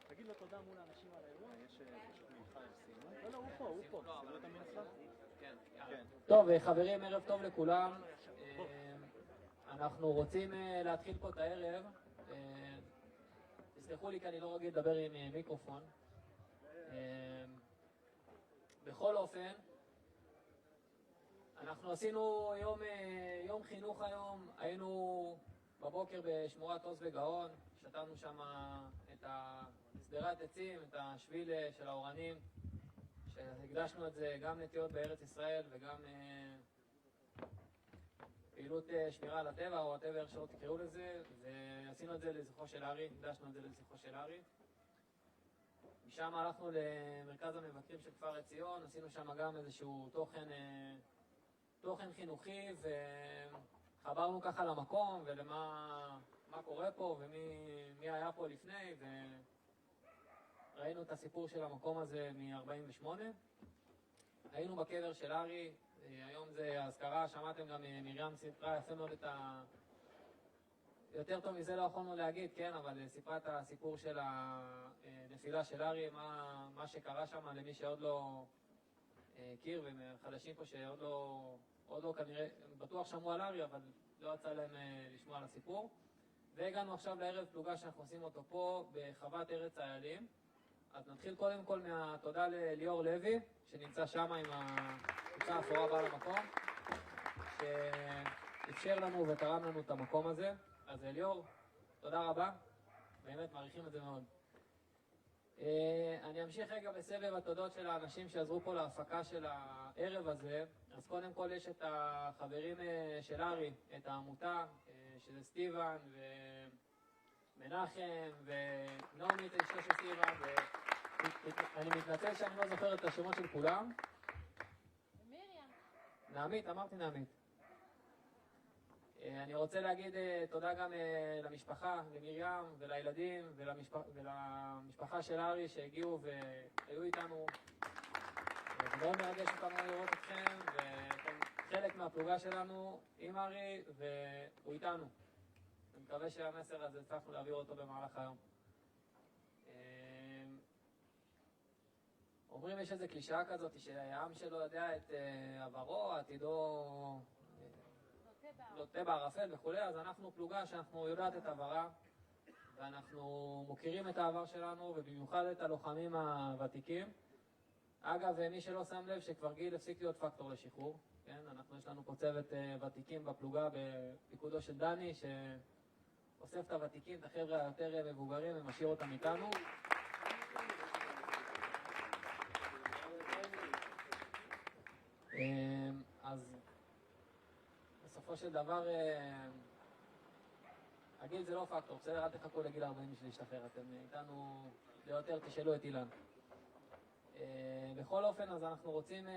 תגיד לו תודה מול האנשים על האירוע. יש פשוט ממך הם סיימו? לא, הוא פה. סיימו את המנסה? כן. טוב, חברים, ערב טוב לכולם. אנחנו רוצים להתחיל פה את הערב. תסלחו לי כי אני לא רגיל לדבר עם מיקרופון. בכל אופן, אנחנו עשינו יום חינוך היום. היינו בבוקר בשמורת עוז וגאון, שתנו שם את סדרת עצים, את השביל של האורנים, שהקדשנו את זה גם נטיעות בארץ ישראל וגם פעילות שמירה על הטבע, או הטבע איך שלא תקראו לזה, ועשינו את זה לזכרו של ארי, הקדשנו את זה לזכרו של ארי. משם הלכנו למרכז המבקרים של כפר עציון, עשינו שם גם איזשהו תוכן חינוכי, וחברנו ככה למקום ולמה קורה פה ומי היה פה לפני, וראינו את הסיפור של המקום הזה מ-48. היינו בקבר של ארי, היום זה הזכרה, שמעתם גם מרים סיפרה יפה מאוד יותר טוב מזה לא יכולנו להגיד, כן, אבל סיפרה את הסיפור של הנפילה של ארי, מה שקרה שם למי שעוד לא הכיר, ומחדשים פה שעוד לא כנראה, בטוח שמעו על ארי, אבל לא יצא להם לשמוע על הסיפור. והגענו עכשיו לערב פלוגה שאנחנו עושים אותו פה בחוות ארץ האיילים. אז נתחיל קודם כל מהתודה לליאור לוי, שנמצא שם עם הקבוצה האפורה בעל המקום, שאפשר לנו ותרם לנו את המקום הזה. אז ליאור, תודה רבה, באמת מעריכים את זה מאוד. אני אמשיך רגע בסבב התודות של האנשים שעזרו פה להפקה של הערב הזה. אז קודם כל יש את החברים של ארי, את העמותה, שזה סטיבן ומנחם ונעמי, את אשתו של סטיבן, ואני מתנצל שאני לא זוכר את השמות של כולם. מרים. נעמית, אמרתי נעמית. אני רוצה להגיד תודה גם למשפחה, למרים ולילדים ולמשפחה של ארי שהגיעו והיו איתנו. זה מאוד מרגש אותנו לראות אתכם, ואתם חלק מהפלוגה שלנו עם ארי והוא איתנו. אני מקווה שהמסר הזה הצלחנו להעביר אותו במהלך היום. אומרים יש איזו קלישאה כזאת שהעם שלא יודע את עברו, עתידו לוטה בערפל וכו', אז אנחנו פלוגה שאנחנו יודעת את עברה, ואנחנו מוכירים את העבר שלנו, ובמיוחד את הלוחמים הוותיקים. אגב, מי שלא שם לב שכבר גיל הפסיק להיות פקטור לשחרור, כן? יש לנו פה צוות ותיקים בפלוגה בפיקודו של דני, שאוסף את הוותיקים, את החבר'ה היותר מבוגרים, ומשאיר אותם איתנו. אז בסופו של דבר, הגיל זה לא פקטור, בסדר? אל תחכו לגיל 40 בשביל להשתחרר, אתם איתנו ליותר, תשאלו את אילן. בכל אופן, אז אנחנו רוצים,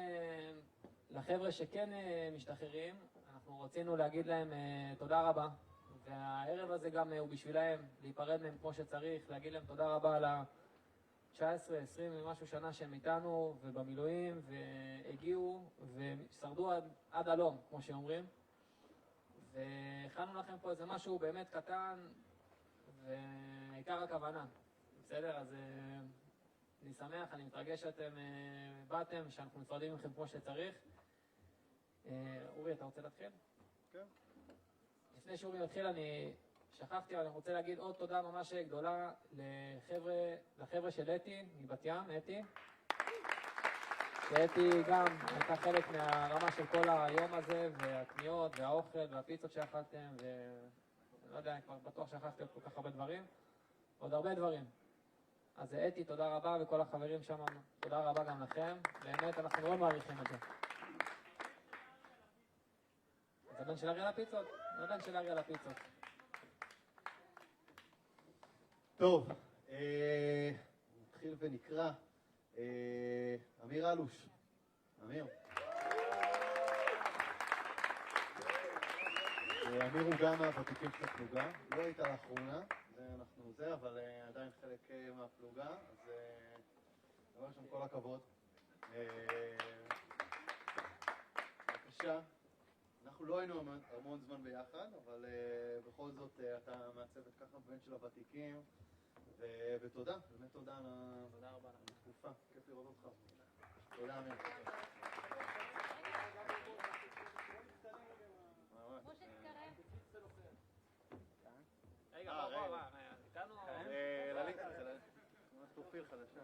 לחבר'ה שכן משתחררים, אנחנו רצינו להגיד להם תודה רבה, והערב הזה גם הוא בשבילהם, להיפרד מהם כמו שצריך, להגיד להם תודה רבה על ה-19, 20 ומשהו שנה שהם איתנו ובמילואים, והגיעו ושרדו עד הלום, כמו שאומרים. והכנו לכם פה איזה משהו באמת קטן ועיקר הכוונה, בסדר? אז אני שמח, אני מתרגש שאתם באתם, שאנחנו נפרדים מכם כמו שצריך. אורי, אתה רוצה להתחיל? כן. לפני שאורי מתחיל, אני שכחתי, אבל אני רוצה להגיד עוד תודה ממש גדולה לחבר'ה של אתי, מבת ים, אתי. שאתי גם הייתה חלק מהרמה של כל היום הזה, והקניות, והאוכל, והפיצות שאכלתם, ולא יודע, אני כבר בטוח שאכלתי עוד כל כך הרבה דברים, עוד הרבה דברים. אז אתי, תודה רבה, וכל החברים שם, תודה רבה גם לכם, באמת אנחנו מאוד מעריכים את זה. זה בן של אריאל הפיצות? זה בן של אריאל הפיצות. טוב, נתחיל ונקרא. אמיר אלוש. אמיר. אמיר הוא גם מהוותיקים של הפלוגה. לא הייתה לאחרונה, אבל עדיין חלק מהפלוגה, אז דבר שם כל הכבוד. בבקשה. אנחנו לא היינו המון זמן ביחד, אבל בכל זאת אתה מהצוות ככה באמת של הוותיקים, ותודה, באמת תודה על התקופה, כיף לראות אותך. תודה, אמיר. משה תתקרב. רגע, בוא, איתנו? זה לליקה, זה ממש פרופיל חדשה.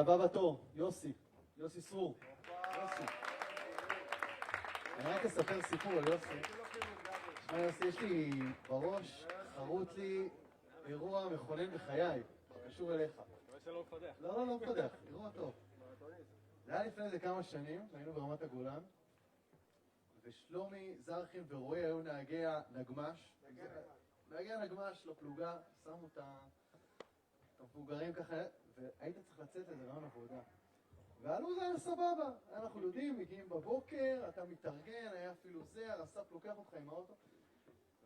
הבא בתור, יוסי סרור. יוסי. אני רק אספר סיפור על יוסי. שמע יוסי, יש לי בראש, חרוט לי אירוע מכונן בחיי, שקשור אליך. שלא מפדח. לא מפדח, אירוע טוב. זה היה לפני איזה כמה שנים, היינו ברמת הגולן, ושלומי, זרחים ורועי היו נהגי הנגמש. נהגי הנגמש לפלוגה, שמו את המבוגרים ככה, והיית צריך לצאת לזה רעיון עבודה. ועלו זה היה סבבה, אנחנו יודעים, מגיעים בבוקר, אתה מתארגן, היה אפילו זה, הרס"פ לוקח אותך עם האוטו.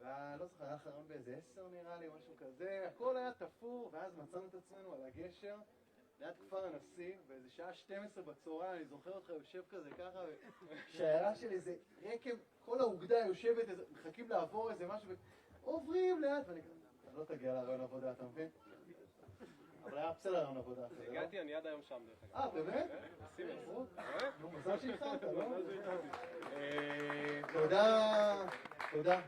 ולא זוכר, היה חרון באיזה 10 נראה לי, משהו כזה, הכל היה תפור, ואז מצאנו את עצמנו על הגשר, ליד כפר הנשיא, באיזה שעה 12 בצהריים, אני זוכר אותך יושב כזה ככה, שיירה של איזה רקם, כל האוגדה יושבת, מחכים לעבור איזה משהו, עוברים לאט, ואני כזה, אתה לא תגיע לרעיון עבודה, אתה מבין? אבל היה בסדר רעיון עבודה. הגעתי, אני עד היום שם דרך אגב. באמת? סימס. נו, מזל שהתחלת, לא? שהתחלתי. תודה.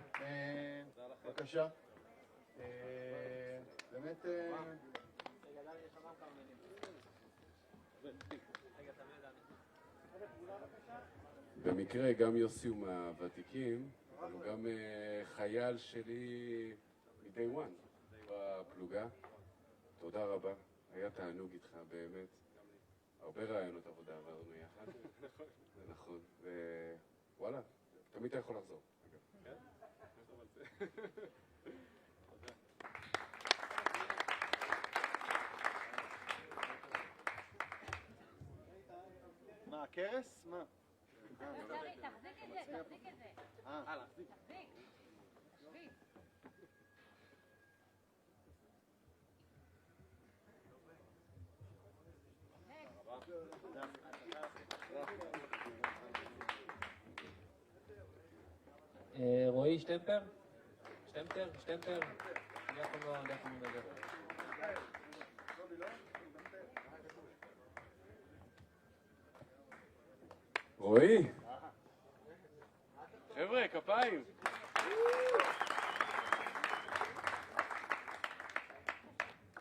בבקשה. באמת... רגע, דני, יש לך גם כמה מילים. רגע, תמיד, דני. במקרה גם יוסי הוא מהוותיקים, אבל הוא גם חייל שלי מ-day one בפלוגה. תודה רבה, היה תענוג איתך באמת. הרבה רעיונות עבודה עברנו יחד. זה נכון, ווואלה, תמיד אתה יכול לחזור. כן? נחזור על זה. תודה. מה, הקרס? מה? תחזיק את זה. להחזיק. תחזיק. תשבי. רועי שטמפר? שטמפר? אני יכול לא לדבר. רועי! חבר'ה, כפיים!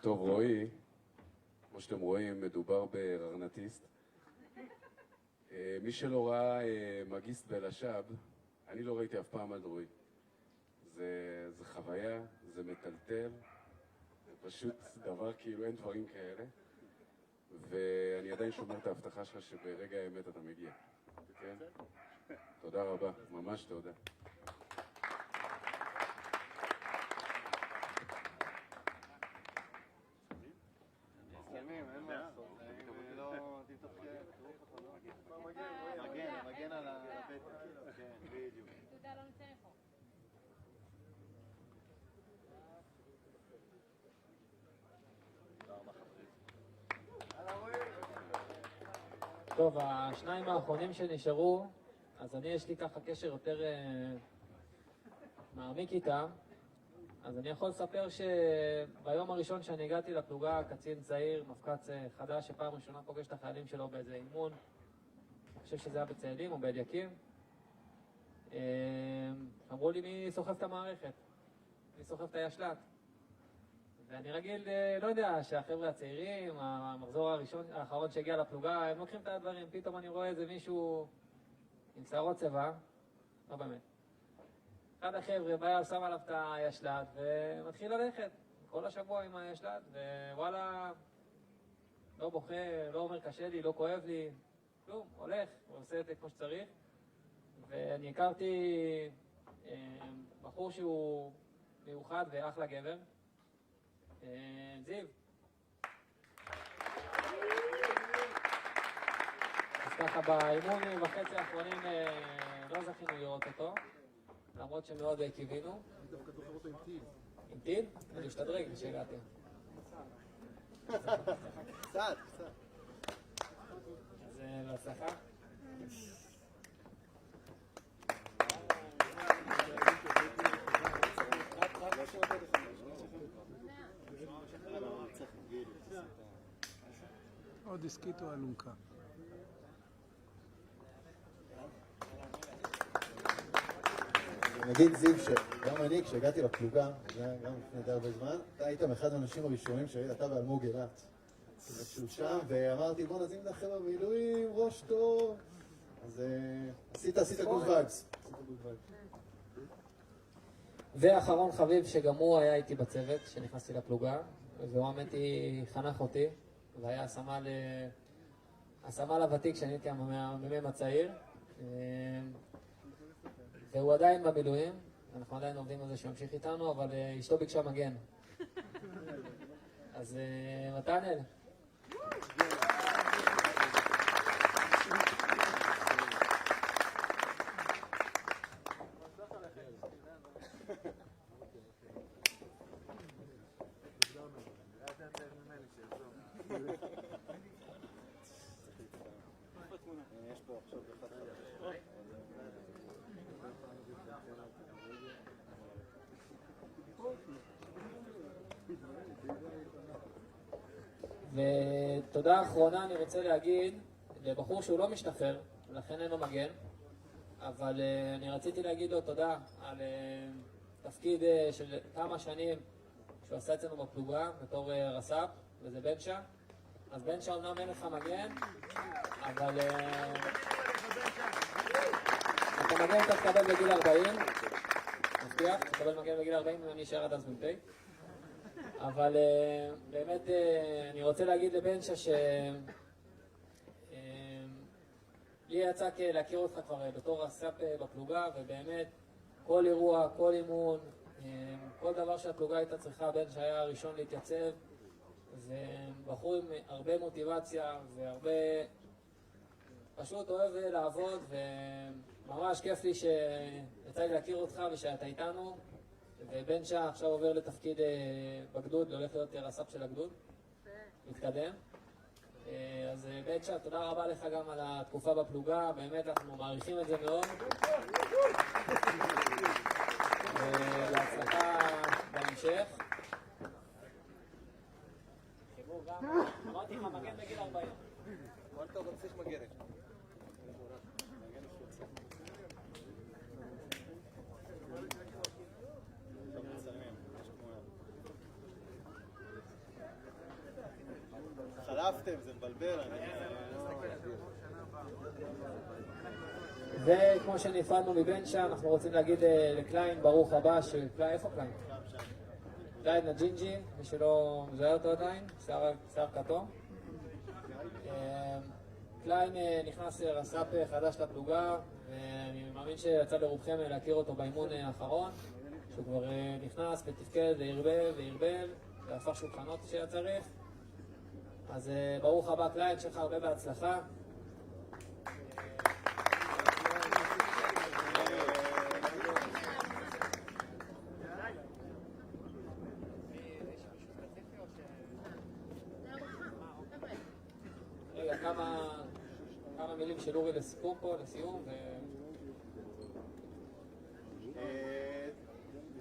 טוב רועי, כמו שאתם רואים מדובר בררנטיסט. מי שלא ראה מגיסט בלשב, אני לא ראיתי אף פעם עד רועי. זה חוויה, זה מטלטל, זה פשוט דבר כאילו אין דברים כאלה. ואני עדיין שומר את ההבטחה שלך שברגע האמת אתה מגיע. כן? תודה רבה, ממש תודה. אין מה לעשות, לא תתפקד, מגן על הבטן, כן, בדיוק. תודה, לא נצא לפה. טוב, השניים האחרונים שנשארו, אז יש לי ככה קשר יותר מעמיק איתם. אז אני יכול לספר שביום הראשון שאני הגעתי לפלוגה, קצין צעיר, מפקץ חדש, שפעם ראשונה פוגש את החיילים שלו באיזה אימון, אני חושב שזה היה בצאלים או באליקים. אמרו לי מי סוחב את המערכת, מי סוחב את הישל"ט. ואני רגיל, לא יודע, שהחבר'ה הצעירים, המחזור האחרון שהגיע לפלוגה, הם לוקחים את הדברים, פתאום אני רואה איזה מישהו עם שערות צבע, לא באמת. אחד החבר'ה בא, שם עליו את הישל"ט ומתחיל ללכת כל השבוע עם הישל"ט, ווואלה, לא בוכה, לא אומר קשה לי, לא כואב לי, כלום, הולך, ועושה את זה כמו שצריך. ואני הכרתי בחור שהוא מיוחד ואחלה גבר, זיו. אז ככה באימון וחצי האחרונים לא זכינו לראות אותו, למרות שמאוד קיווינו. אני דווקא זוכר אותו עם טיל. עם טיל? אני משתדרג כשהגעתי. קצת. אז בהצלחה. עוד דיסקית או אלונקה? נגיד זיו שגם אני כשהגעתי לפלוגה, זה היה גם לפני די הרבה זמן, אתה היית מאחד האנשים הראשונים שהיית, אתה ואלמוג אילת. איזשהו שם, ואמרתי בוא נזמין את החבר'ה מילואים, ראש טוב. אז עשית גוד וייבס. ואחרון חביב שגם הוא היה איתי בצוות כשנכנסתי לפלוגה, והוא האמת היא חנך אותי, והיה הסמל הוותיק כשאני הייתי המ"מ הצעיר, והוא עדיין במילואים, אנחנו עדיין עובדים על זה שימשיך איתנו, אבל אשתו ביקשה מגן. אז מתנאל. ותודה אחרונה אני רוצה להגיד לבחור שהוא לא משתחרר, לכן אין לו מגן, אבל אני רציתי להגיד לו תודה על תפקיד של כמה שנים שהוא עשה אצלנו בפלוגה בתור רס"פ, וזה בנצ'ה. אז בנצ'ה אומנם אין לך מגן, אבל את המגן אתה תקבל בגיל 40, מבטיח, תקבל מגן בגיל 40 אם אני אשאר עד אז מ"פ. אבל באמת אני רוצה להגיד לבנצ'ה לי יצא להכיר אותך כבר בתור רס"פ בפלוגה, ובאמת כל אירוע, כל אימון, כל דבר שהפלוגה הייתה צריכה, בנצ'ה היה הראשון להתייצב. זה בחור עם הרבה מוטיבציה והרבה פשוט אוהב לעבוד, וממש כיף לי שיצא לי להכיר אותך ושאתה איתנו. ובנצ'ה עכשיו עובר לתפקיד בגדוד, הולך להיות רס"פ של הגדוד, מתקדם. אז בנצ'ה, תודה רבה לך גם על התקופה בפלוגה, באמת אנחנו מעריכים את זה מאוד. להצלחה בהמשך. אמרתי לך מגן בגיל 40. אמרת עוד צריך מגנת. חלפתם, זה מבלבל. וכמו שנפרדנו מבנצ'ה, אנחנו רוצים להגיד לקליין ברוך הבא, איפה קליין? קליין הג'ינג'י, מי שלא מזהה אותו עדיין, שיער כתום. קליין נכנס רס"פ חדש לפלוגה, ואני מאמין שיצא לרובכם להכיר אותו באימון האחרון, שהוא כבר נכנס ותפקד והרבל, והפך שולחנות שהיה צריך. אז ברוך הבא קליין, שלך הרבה בהצלחה. רגע, כמה מילים של אורי לסיכום פה, לסיום.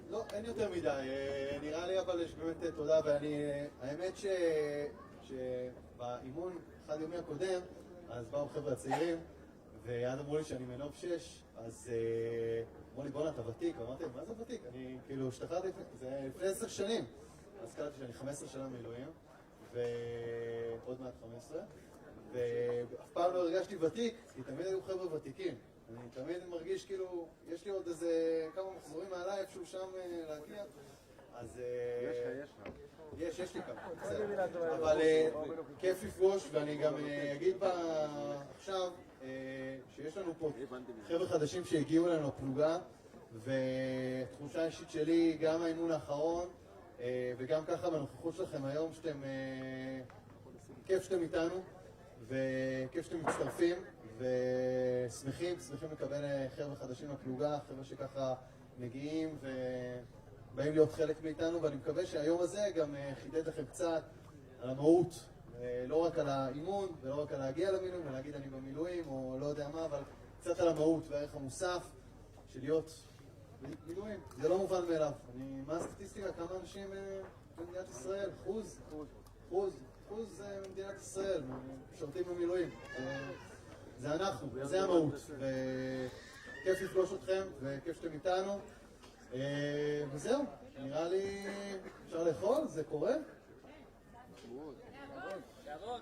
לא, אין יותר מדי. נראה לי אבל יש באמת תודה, האמת שבאימון אחד יומי הקודם, אז באו חבר'ה הצעירים, ויד אמרו לי שאני מנוב 6, אז אמרו לי בוא'נה אתה ותיק, ואמרתי מה זה ותיק? אני כאילו השתחררתי לפני 10 שנים, אז קראתי שאני 15 שנה מילואים, ועוד מעט 15, ואף פעם לא הרגשתי ותיק, כי תמיד היו חבר'ה ותיקים. אני תמיד מרגיש כאילו, יש לי עוד איזה כמה מחזורים מעליי איפשהו שם להגיע, אז יש לי כמה, אבל כיף לפגוש, ואני גם אגיד עכשיו שיש לנו פה חבר'ה חדשים שהגיעו אלינו לפלוגה, ותחושה אישית שלי, גם האימון האחרון וגם ככה בנוכחות שלכם היום, כיף שאתם איתנו וכיף שאתם מצטרפים ושמחים לקבל חבר'ה חדשים לפלוגה, חבר'ה שככה מגיעים ובאים להיות חלק מאיתנו, ואני מקווה שהיום הזה גם חידד לכם קצת על המהות. לא רק על האימון ולא רק על להגיע למילואים ולהגיד אני במילואים או לא יודע מה, אבל קצת על המהות והערך המוסף של להיות מילואים. זה לא מובן מאליו. מה הסטטיסטיקה? כמה אנשים במדינת ישראל? אחוז במדינת ישראל משרתים במילואים. זה אנחנו, זה המהות. וכיף לפגוש אתכם וכיף שאתם איתנו. וזהו, נראה לי אפשר לאכול, זה קורה.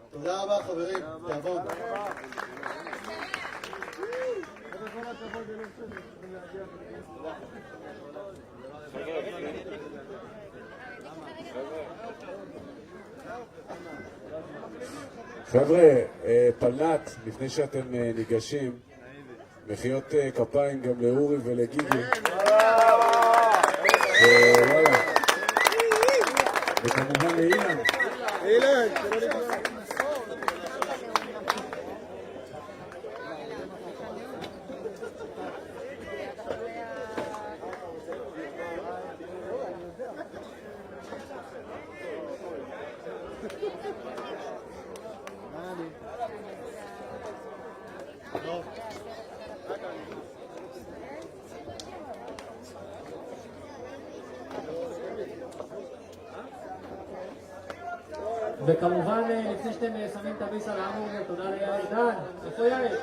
תודה רבה חברים, תעבוד. חבר'ה, פלנט, לפני שאתם ניגשים, מחיאות כפיים גם לאורי ולגיגי. וכמובן לאילן. וכמובן, לפני שאתם שמים את הביס על ההמבורגר, תודה ליאיר דן. איפה יאיר?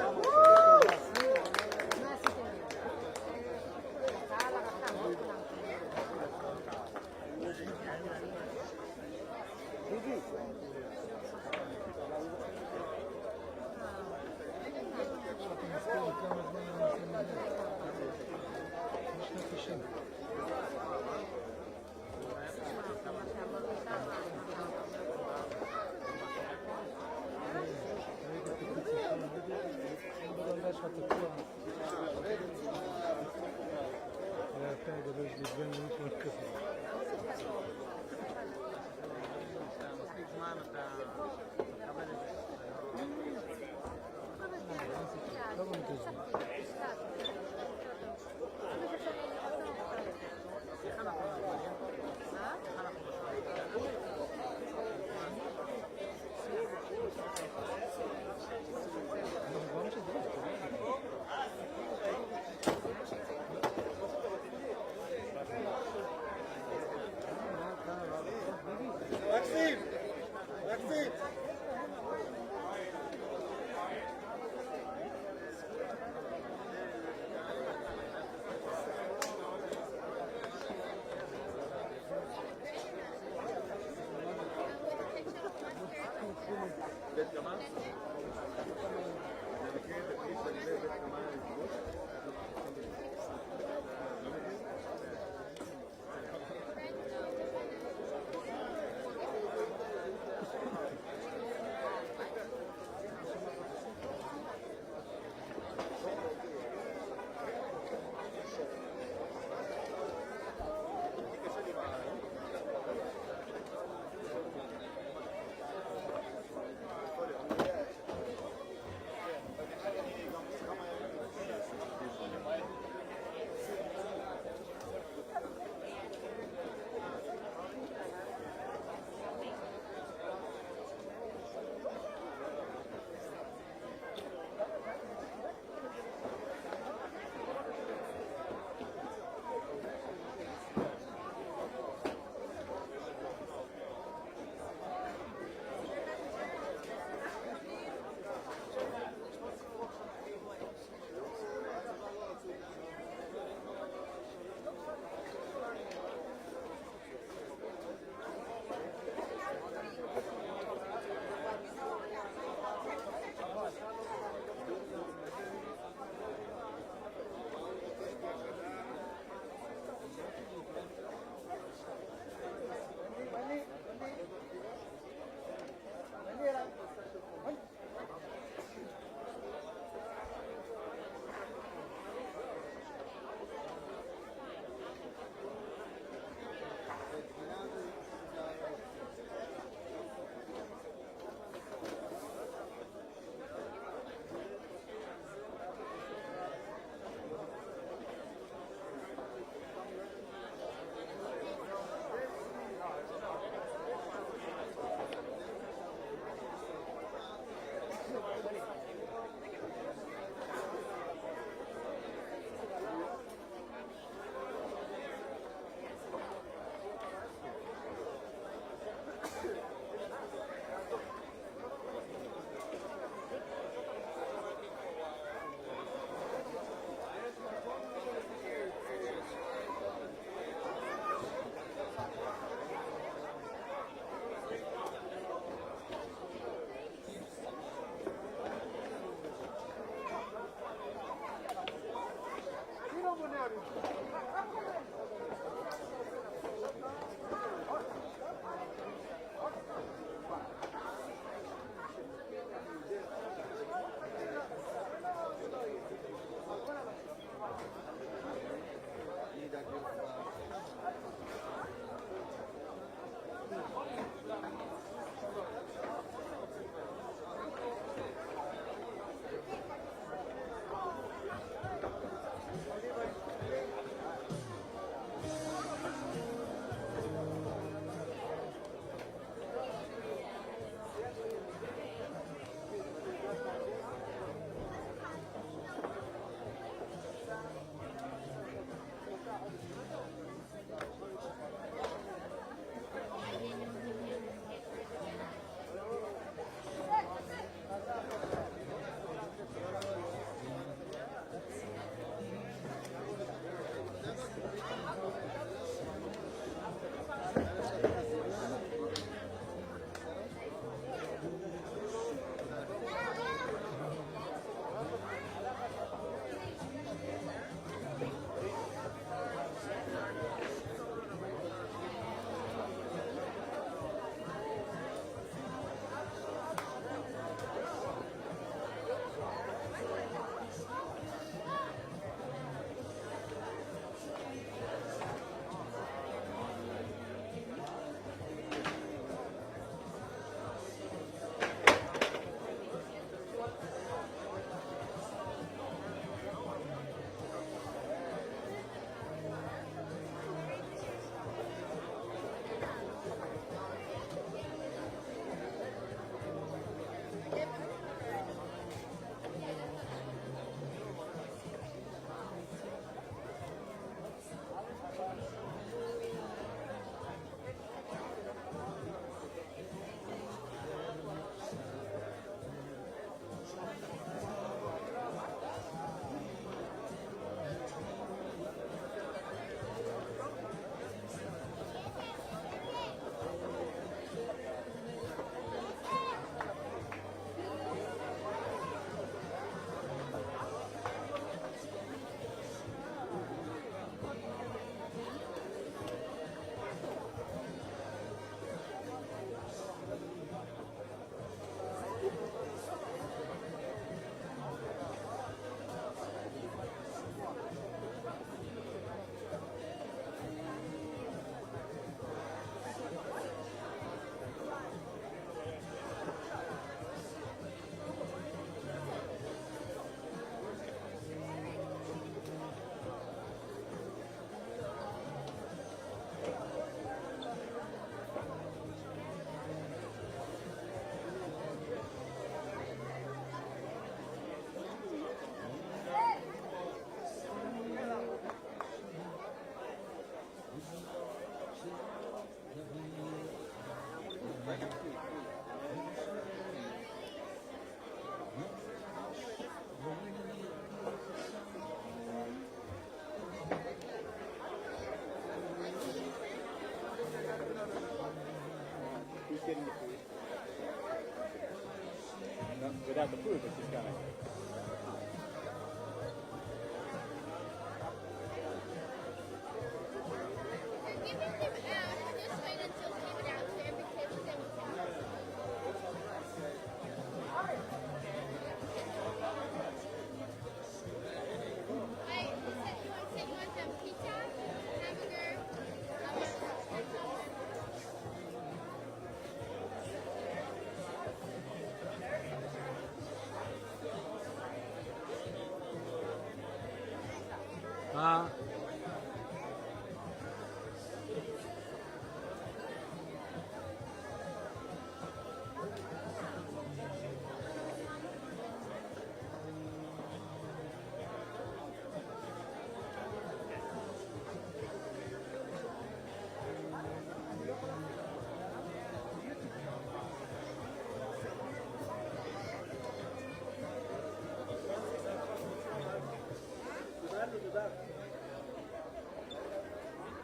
got the food, but she's got it.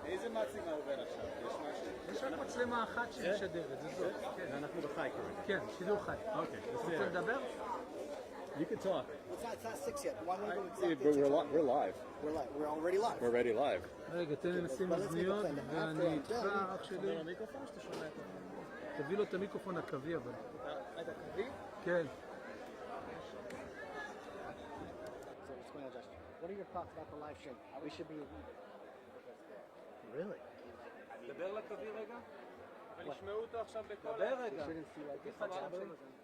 איזה מצלמה עובר עכשיו? יש משהו? יש רק מצלמה אחת שמשדרת, זה זאת. כן. אנחנו בחי כרגע. כן, שידור חי. אוקיי, רוצה לדבר? You can talk. It's not 6 yet. Why don't we go But exactly we're, at 6? we're live. We're live. We're already live. We're already live. רגע, תן לי לשים But let's make a אוזניות, plan. ואני After I'm איתך, done, אח שלי. המיקרופון שאתה שומע את תביא לו את המיקרופון הקווי, אבל. את הקווי? כן. So what's going on, Josh? What are your thoughts about the live stream? We should be... Really? דבר לקווי רגע, ונשמעו אותו עכשיו בכל... We shouldn't see like this.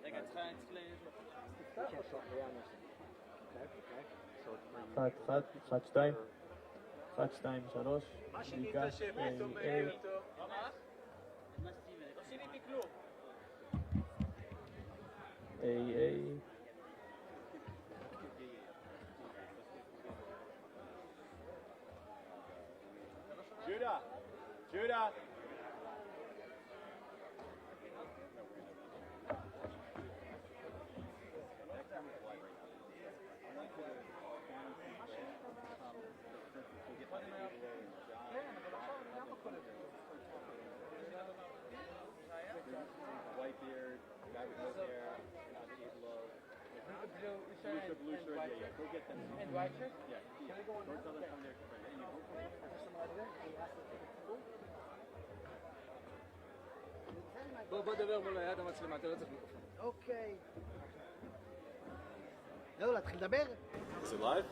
רגע, צריך We can't show it on this. Okay. So it's for you. 1, 2, 1, 2, 3, בדיקה, איי. Judah! White beard, guy with no hair, the low. The blue shirt, yeah. Go get them. And white shirt? Yeah. Can we go on? Tell them come there. בוא דבר מול היד המצלמה, אתה לא צריך מיקרופון. אוקיי. זהו, להתחיל לדבר? Is it live?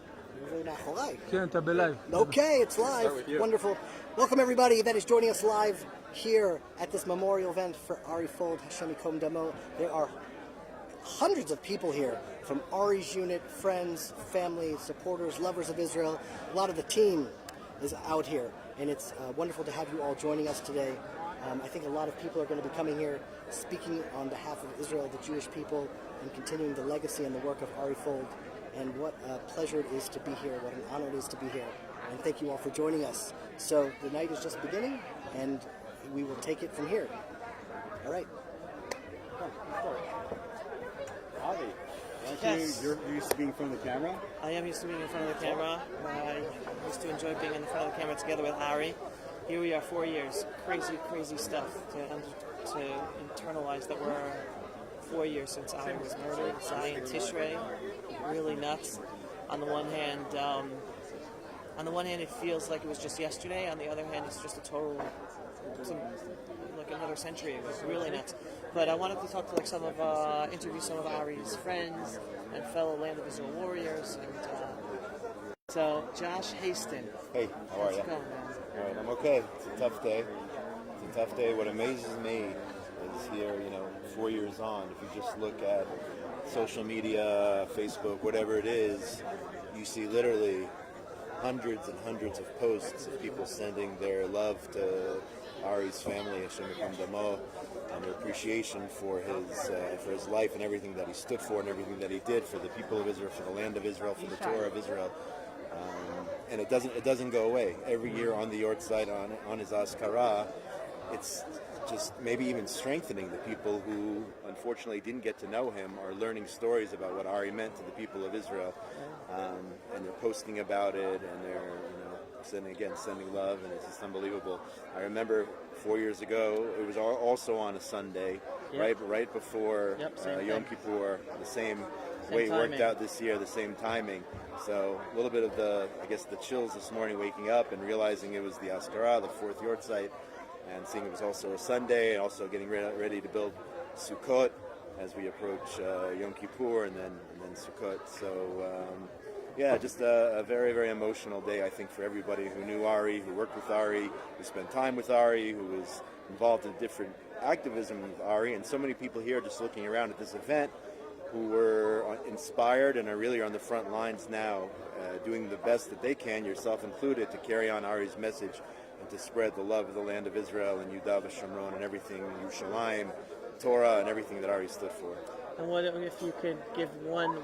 זה מאחוריי. כן, אתה בלייב. Okay, it's live. with you. Wonderful. Welcome everybody that is joining us live here at this memorial event for Ari Fuld, Hashem Yikom Damo. There are hundreds of people here from Ari's unit, friends, family, supporters, lovers of Israel. A lot of the team is out here, and it's wonderful to have you all joining us today. I think a lot of people are going to be coming here speaking on behalf of Israel, the Jewish people, and continuing the legacy and the work of Ari Fuld. And what a pleasure it is to be here, what an honor it is to be here. And thank you all for joining us. So the night is just beginning, and we will take it from here. All right. Avi, Yes. you're used to being in front of the camera? I am used to being in front of the camera. I used to enjoy being in front of the camera together with Ari. Here we are 4 years. Crazy, crazy stuff to internalize that we're 4 years since Ari was murdered. Zion Tishrei, really nuts. On the one hand, it feels like it was just yesterday. On the other hand, it's just like another century. It was really nuts. But I wanted to talk to interview some of Ari's friends and fellow Land of Israel warriors. And so, Josh Haston. Hey, how are How's you? it going, man? All right, I'm okay. It's a tough day. It's a tough day. What amazes me is here, 4 years on, if you just look at social media, Facebook, whatever it is, you see literally hundreds and hundreds of posts of people sending their love to Ari's family, Hashem Yikom Damo, and their appreciation for his life and everything that he stood for and everything that he did for the people of Israel, for the land of Israel, for the Torah of Israel. And it doesn't go away. Every year on the Yortzeit, on his Azkara, it's just maybe even strengthening the people who unfortunately didn't get to know him are learning stories about what Ari meant to the people of Israel, and they're posting about it, and they're Facebooks and again sending love, and it's just unbelievable. I remember 4 years ago, it was also on a Sunday, right before Yom Kippur, the same way it worked out this year, the same timing. So a little bit of the chills this morning, waking up and realizing it was the Askara, the fourth Yortzeit, and seeing it was also a Sunday, and also getting ready to build Sukkot as we approach Yom Kippur and then Sukkot. So just a very, very emotional day, I think, for everybody who knew Ari, who worked with Ari, who spent time with Ari, who was involved in different activism with Ari, and so many people here just looking around at this event who were inspired and are really on the front lines now, doing the best that they can, yourself included, to carry on Ari's message and to spread the love of the land of Israel and Yudav Shomron and everything, Yerushalayim, Torah, and everything that Ari stood for. And what if you could give one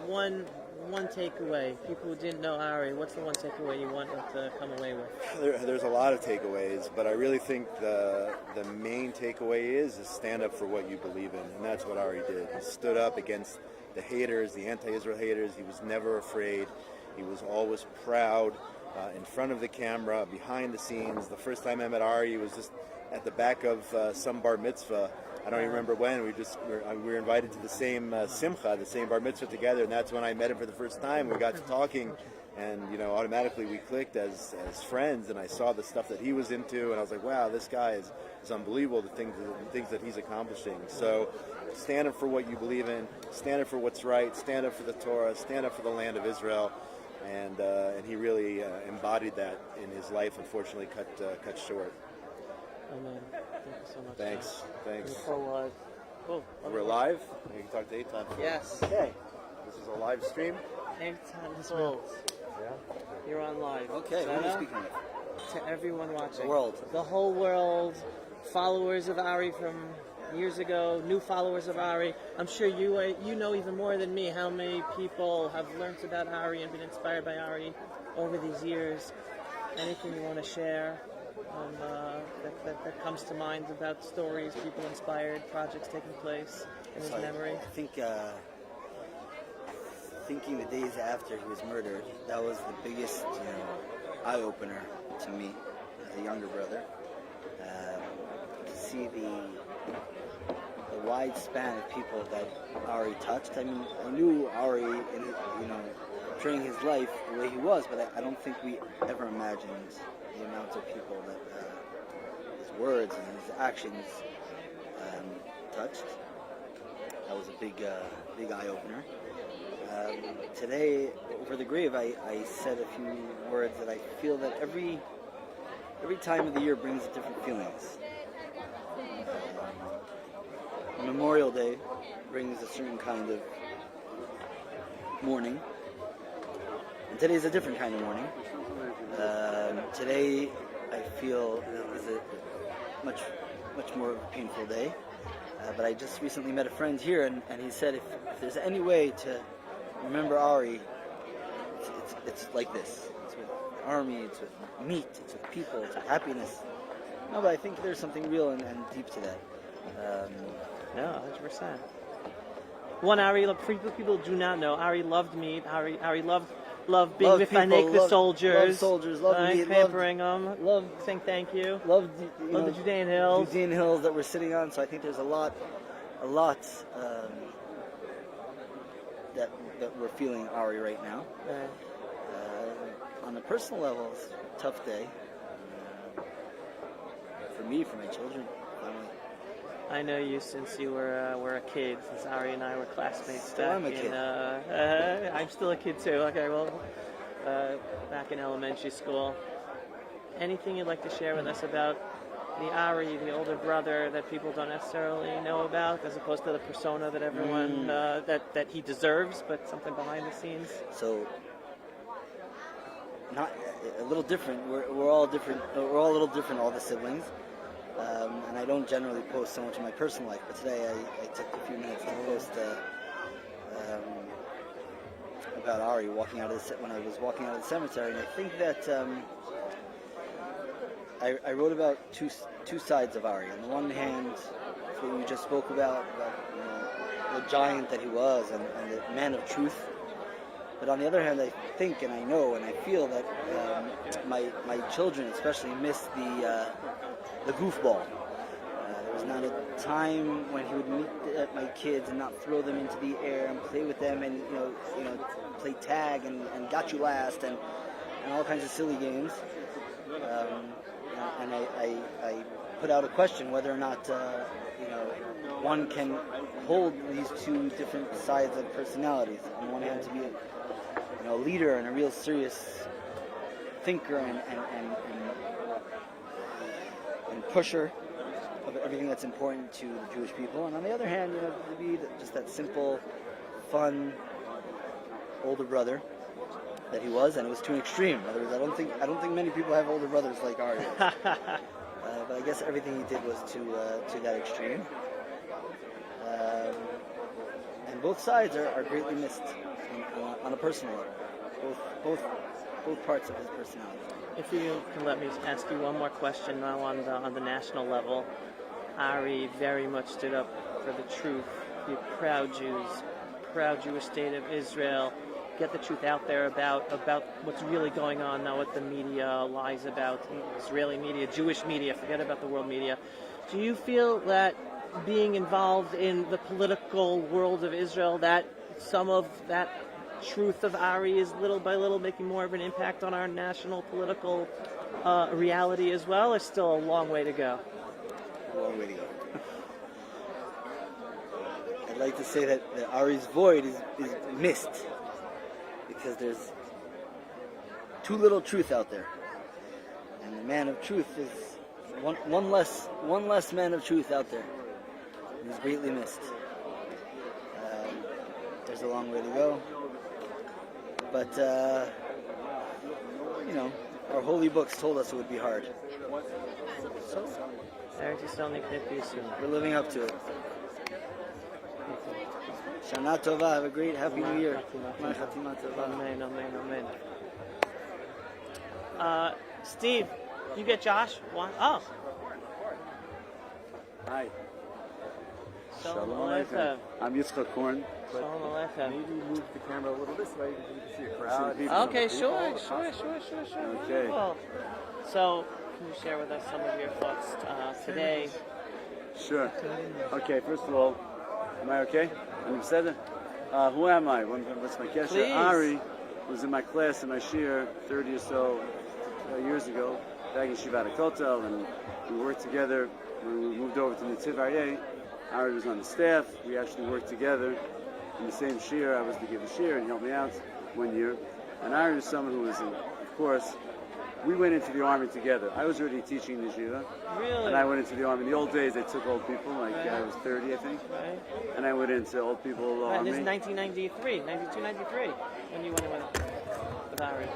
takeaway? People who didn't know Ari, what's the one takeaway you want them to come away with? There's a lot of takeaways, but I really think the main takeaway is stand up for what you believe in, and that's what Ari did. He stood up against the haters, the anti-Israel haters. He was never afraid. He was always proud, in front of the camera, behind the scenes. The first time I met Ari, he was just at the back of some bar mitzvah. I don't even remember when. We were invited to the same simcha, the same bar mitzvah together, and that's when I met him for the first time. We got to talking, and automatically we clicked as friends. And I saw the stuff that he was into, and I was like, wow, this guy is unbelievable. The things that he's accomplishing. So, stand up for what you believe in. Stand up for what's right. Stand up for the Torah. Stand up for the land of Israel. And he really embodied that in his life. Unfortunately, cut short. Amen. Thank you so much. Thanks. We're live? You can talk to Eitan. Yes. Okay. This is a live stream. Eitan Israel. Yeah. You're on live. Okay, who are you speaking with? To everyone watching. The world. The whole world. Followers of Ari from years ago, new followers of Ari. I'm sure you know even more than me how many people have learned about Ari and been inspired by Ari over these years. Anything you want to share that comes to mind about stories, people inspired, projects taking place in his memory? I think thinking the days after he was murdered, that was the biggest eye-opener to me as a younger brother. To see the wide span of people that Ari touched. I mean, I knew Ari, during his life the way he was, but I don't think we ever imagined the amount of people that his words and his actions touched. That was a big eye-opener. Today, over the grave, I said a few words that I feel that every time of the year brings different feelings. Memorial Day brings a certain kind of mourning, and today is a different kind of mourning. Today, I feel is a much more painful day. But I just recently met a friend here, and he said if there's any way to remember Ari, it's like this. It's with the army, it's with meat, it's with people, it's with happiness. No, but I think there's something real and deep to that. No, 100%. One, Ari, for people who do not know, Ari loved meat. Ari loved being with the soldiers. Loved soldiers, loved meat, pampering them, saying thank you. Loved the Judean hills. Judean hills that we're sitting on. So I think there's a lot that we're feeling Ari right now. On a personal level, it's a tough day for me, for my children, family. I know you since you were a kid, since Ari and I were classmates I'm a kid. I'm still a kid too. Okay, well, back in elementary school. Anything you'd like to share with us about the Ari, the older brother, that people don't necessarily know about, as opposed to the persona that everyone that he deserves, but something behind the scenes? So, not a little different. We're all different. We're all a little different. All the siblings. And I don't generally post so much of my personal life, but today I took a few minutes to post about Ari when I was walking out of the cemetery, and I think that I wrote about two sides of Ari. On the one hand, what you just spoke about the giant that he was and the man of truth. But on the other hand, I think and I know and I feel that my children especially miss the goofball. There was not a time when he would meet my kids and not throw them into the air and play with them and play tag and got you last and all kinds of silly games. And I put out a question whether or not one can hold these two different sides of personalities. On one hand, to be a leader and a real serious thinker and pusher of everything that's important to the Jewish people, and on the other hand, to be just that simple, fun older brother that he was, and it was to an extreme. In other words, I don't think many people have older brothers like Ari. But I guess everything he did was to that extreme. And both sides are greatly missed on a personal level. Both parts of his personality. If you can let me ask you one more question now on the national level. Ari very much stood up for the truth. The proud Jews, proud Jewish state of Israel. Get the truth out there about what's really going on, not what the media lies about. Israeli media, Jewish media, forget about the world media. Do you feel that being involved in the political world of Israel, that some of that truth of Ari is little by little making more of an impact on our national political reality as well, or still a long way to go? A long way to go. I'd like to say that Ari's void is missed because there's too little truth out there, and the man of truth is one less man of truth out there. He's greatly missed. There's a long way to go, but our holy books told us it would be hard. So we're living up to it. Shana Tova, have a great, happy New Year. Amen, amen, amen. Steve, you get Josh? One. Oh. Hi. Shalom Aleichem. I'm Yitzchak Korn. Shalom Aleichem. Maybe move the camera a little this way so you can see a crowd. Okay, sure. Okay. Cool. So, can you share with us some of your thoughts today? Sure. Okay, first of all, am I okay? I'm said who am I? What's my kesher? Please. Ari was in my class in my shir 30 or so years ago, back in Shivat HaKotel, and we worked together. When we moved over to Netziv Aryeh, Ari was on the staff. We actually worked together in the same shir. I was to give the shir, and he helped me out one year. And Ari was someone who was, of course, we went into the army together. I was already teaching in yeshiva. Really? And I went into the army. In the old days, they took old people, like I was 30, I think. Right. And I went into old people Right, army. this is 1993, 92, 93, when you went in with Ari.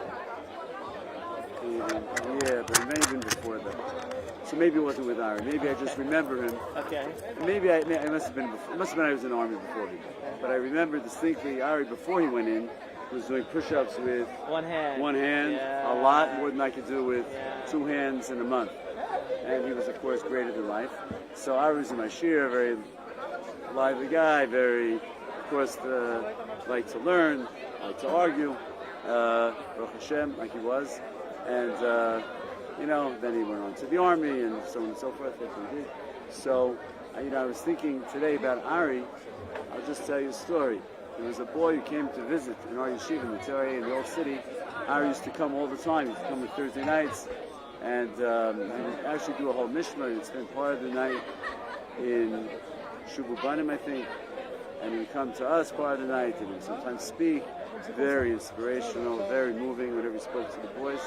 Yeah, but it may have been before that. So maybe it wasn't with Ari. Maybe I just remember him. Okay. Maybe I must have been before. It must have been I was in the army before him. But I remember distinctly Ari before he went in was doing push-ups with one hand, a lot more than I could do with two hands in a month. And he was, of course, greater than life. So Ari was in my shir, very lively guy, very, of course, like to learn, like to argue, Baruch Hashem, like he was. And, then he went on to the army and so on and so forth, like he did. So, I was thinking today about Ari. I'll just tell you a story. There was a boy who came to visit in our yeshiva in the Torah in the old city. Ari used to come all the time. He used to come on Thursday nights. And he would actually do a whole Mishnah. He would spend part of the night in Shuvu Banim, I think. And he would come to us part of the night. And he would sometimes speak. Very inspirational, very moving whenever he spoke to the boys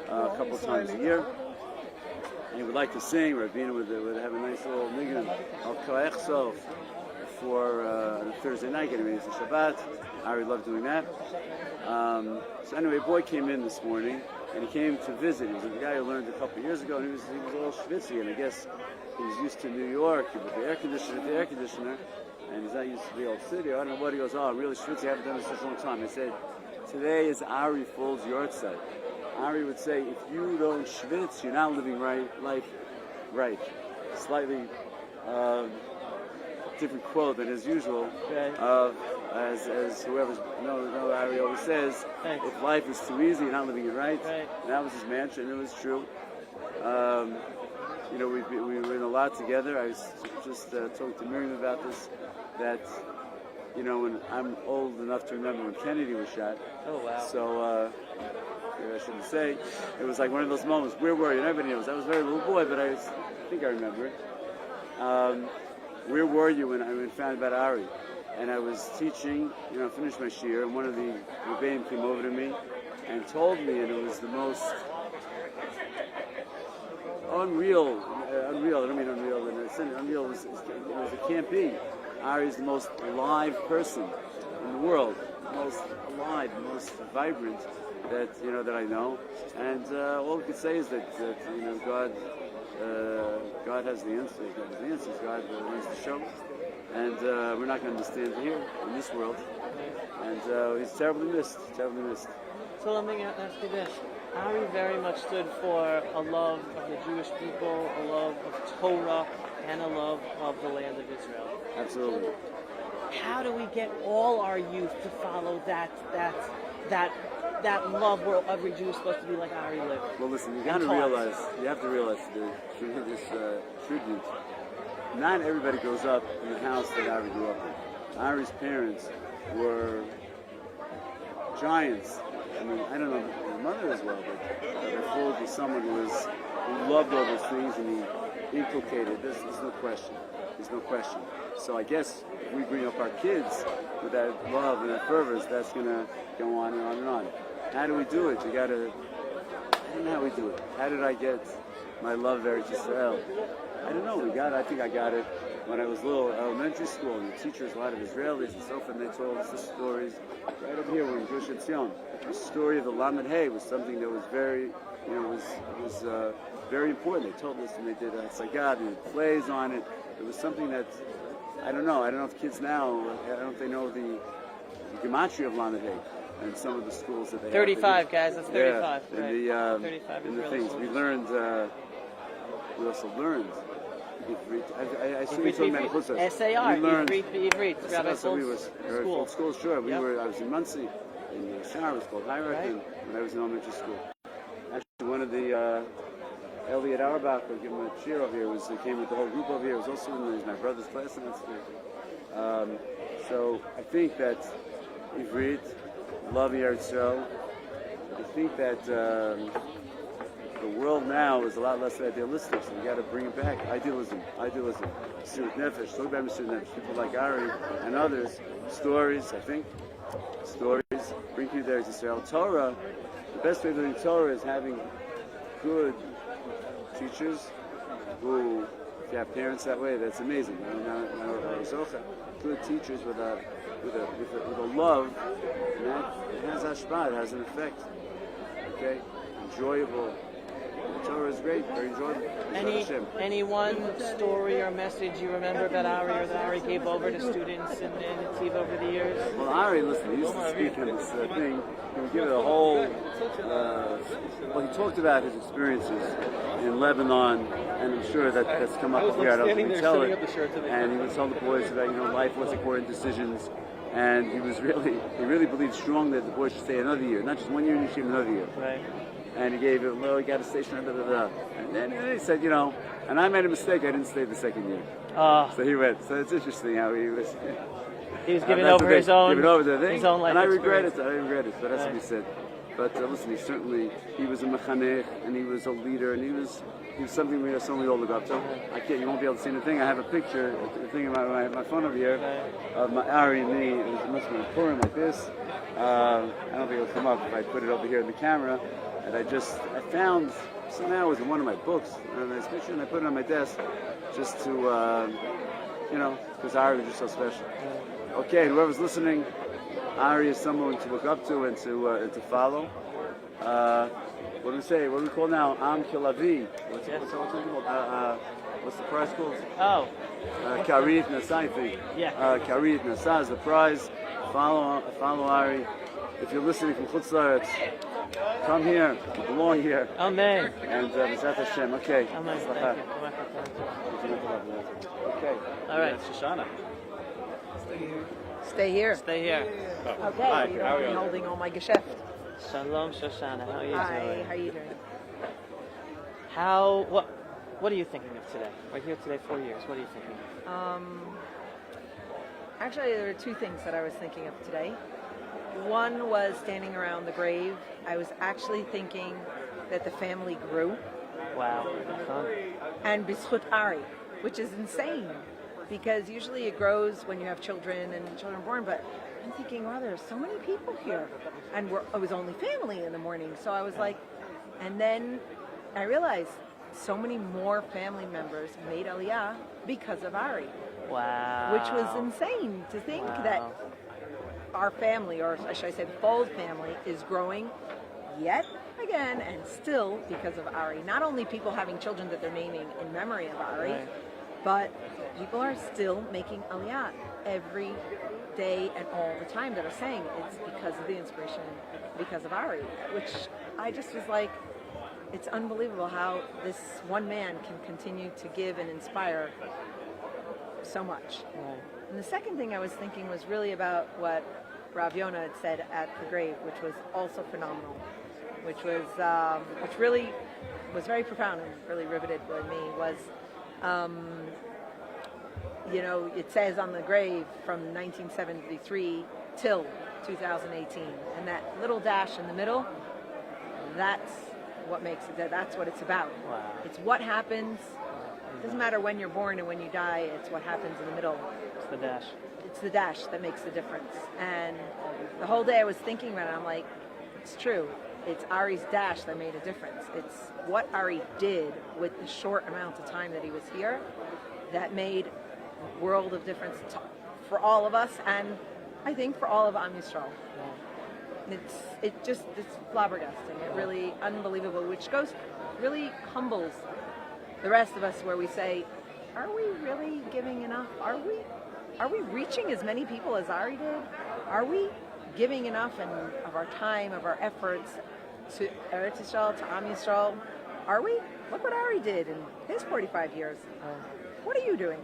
a couple of times a year. And he would like to sing. Rabbeinu would have a nice little nigun al Koechsov for Thursday night, getting ready for Shabbat. Ari loved doing that. So anyway, a boy came in this morning, and he came to visit. He was a guy who learned a couple of years ago, and he was a little schwitzy, and I guess he's used to New York with the air conditioner, and he's not used to the old city. I don't know what. He goes, I'm really schwitzy, I haven't done this for such a long time. I said, today is Ari Fuld's yahrzeit. Ari would say, if you don't schwitz, you're not living life right. Slightly different quote than as usual. as whoever's know Ari always says, if life is too easy, you're not living it right. And that was his mantra, and it was true. You know, we were in a lot together. I was just talking to Miriam about this, that, you know, when I'm old enough to remember when Kennedy was shot. Oh, wow. So, I shouldn't say, it was like one of those moments, where were you? And everybody knows. I was a very little boy, but I think I remember it. Where were you when I found about Ari? And I was teaching, you know, finished my shiur, and one of the Rebbeim came over to me and told me, and it was the most unreal, I don't mean unreal, unreal was it can't be. Ari is the most alive person in the world, the most alive, the most vibrant that, you know, that I know. And all we could say is that you know, God has the answers. God has the answers. God runs the show. And we're not going to understand here in this world. And he's terribly missed. Terribly missed. So let me ask you this. Ari very much stood for a love of the Jewish people, a love of Torah, and a love of the land of Israel. Absolutely. How do we get all our youth to follow that love where every Jew is supposed to be like Ari lived? Well, listen, you have to realize to this tribute, not everybody grows up in the house that Ari grew up in. Ari's parents were giants. I mean, I don't know his mother as well, but Fuld was someone who loved all those things, and he inculcated. There's no question. There's no question. So I guess if we bring up our kids with that love and that fervor, that's going to go on and on and on. How do we do it? I don't know how we do it. How did I get my love of Eretz Yisrael? I don't know. I think I got it when I was little, elementary school, and the teachers, a lot of Israelis and so forth, and they told us the stories. Right over here, we're in Gush Etzion. The story of the Lamed Hay was something that was very, you know, was very important. They told us, and they did a tzagah, and it plays on it. It was something that, I don't know if kids now, I don't know if they know the gematria of Lamed Hay and some of the schools that they 35, have. guys, that's 35. Yeah, right. 35 in the things. We learned, we also learned, I assume you're talking about Chutzah. SAR, we learned, Ivrit, Rabbi Fuld's school, sure. I was in Muncie, in Shar, it was called Hirak, and when I was in elementary school. Actually, one of the, Elliot Auerbach, I'll give him a cheer over here, he came with the whole group over here. It was also in my brother's class in that school. So I think that Ivrit, love Eretz Yisrael. I think that the world now is a lot less idealistic, so we got to bring it back. Idealism. Mesirat Nefesh. Talk about Mesirat Nefesh. People like Ari and others. Stories. Bring people there to Israel. Torah. The best way of doing Torah is having good teachers who, if you have parents that way, that's amazing. Good teachers with a love, and that has hashpah, it has an effect. Okay, enjoyable. The Torah is great, very enjoyable. Any one story or message you remember about Ari, or that Ari gave over to students in Nativ over the years? Well, Ari, listen, he used to speak in this thing. He would give it a whole. He talked about his experiences in Lebanon, and I'm sure that's come up here. I don't think we tell it. And he would tell the boys about, life was important decisions. And he really believed strongly that the boys should stay another year, not just 1 year, you should another year. Right. And he gave it, he got a station, and then he said, and I made a mistake, I didn't stay the second year. So he went. So it's interesting how he was. He was giving over his own life. And I regret it, but that's what he said. But listen, he was a mechanech, and he was a leader, and he was something we all look up to. You won't be able to see anything. I have a picture, the thing in my phone over here, of my Ari and me. It must have been a Purim like this. I don't think it'll come up if I put it over here in the camera. And I found, somehow it was in one of my books, a nice picture, and I put it on my desk just to, because Ari was just so special. Okay, whoever's listening, Ari is someone to look up to and to follow. What do we say? What do we call now? Am Kilavi. What's it called? What's the prize called? Oh. Karit Nasa, I think. Yeah. Karit Nasa is the prize. Follow Ari. If you're listening from Chutz La'aretz, come here. You belong here. Amen. And B'ezrat Hashem. Okay. Amen. Okay. All right. Shoshana. Stay here. Stay here. Stay here. Okay, Hi, you how are don't be you? holding all my geschäft. Shalom, Shoshana. How are you Hi, doing? how are you doing? What are you thinking of today? We're here today 4 years. What are you thinking of? Actually, there were two things that I was thinking of today. One was standing around the grave. I was actually thinking that the family grew. Wow. Fun. And B'zchut Ari, which is insane because usually it grows when you have children and children born, but I'm thinking, wow, there are so many people here. And it was only family in the morning. So I was like, and then I realized so many more family members made Aliyah because of Ari. Wow. Which was insane to think that our family, or should I say the Fuld family, is growing yet again and still because of Ari. Not only people having children that they're naming in memory of Ari, but people are still making Aliyah every day and all the time that are saying it's because of the inspiration, because of Ari, which I just was like, it's unbelievable how this one man can continue to give and inspire so much. And the second thing I was thinking was really about what Rav Yonah had said at the grave, which was also phenomenal, which really was very profound and really riveted with me, was, it says on the grave from 1973 till 2018, and that little dash in the middle, that's what makes it, that's what it's about. Wow. It's what happens. It doesn't matter when you're born and when you die, it's what happens in the middle. It's the dash. It's the dash that makes the difference. And the whole day I was thinking about it, I'm like, it's true. It's Ari's dash that made a difference. It's what Ari did with the short amount of time that he was here that made a world of difference for all of us, and I think for all of Am Yisrael. It's flabbergasting. It really unbelievable, which really humbles the rest of us, where we say, are we really giving enough? Are we reaching as many people as Ari did? Are we giving enough of our time, of our efforts to Eretz Yisrael, to Am Yisrael? Are we? Look what Ari did in his 45 years. What are you doing?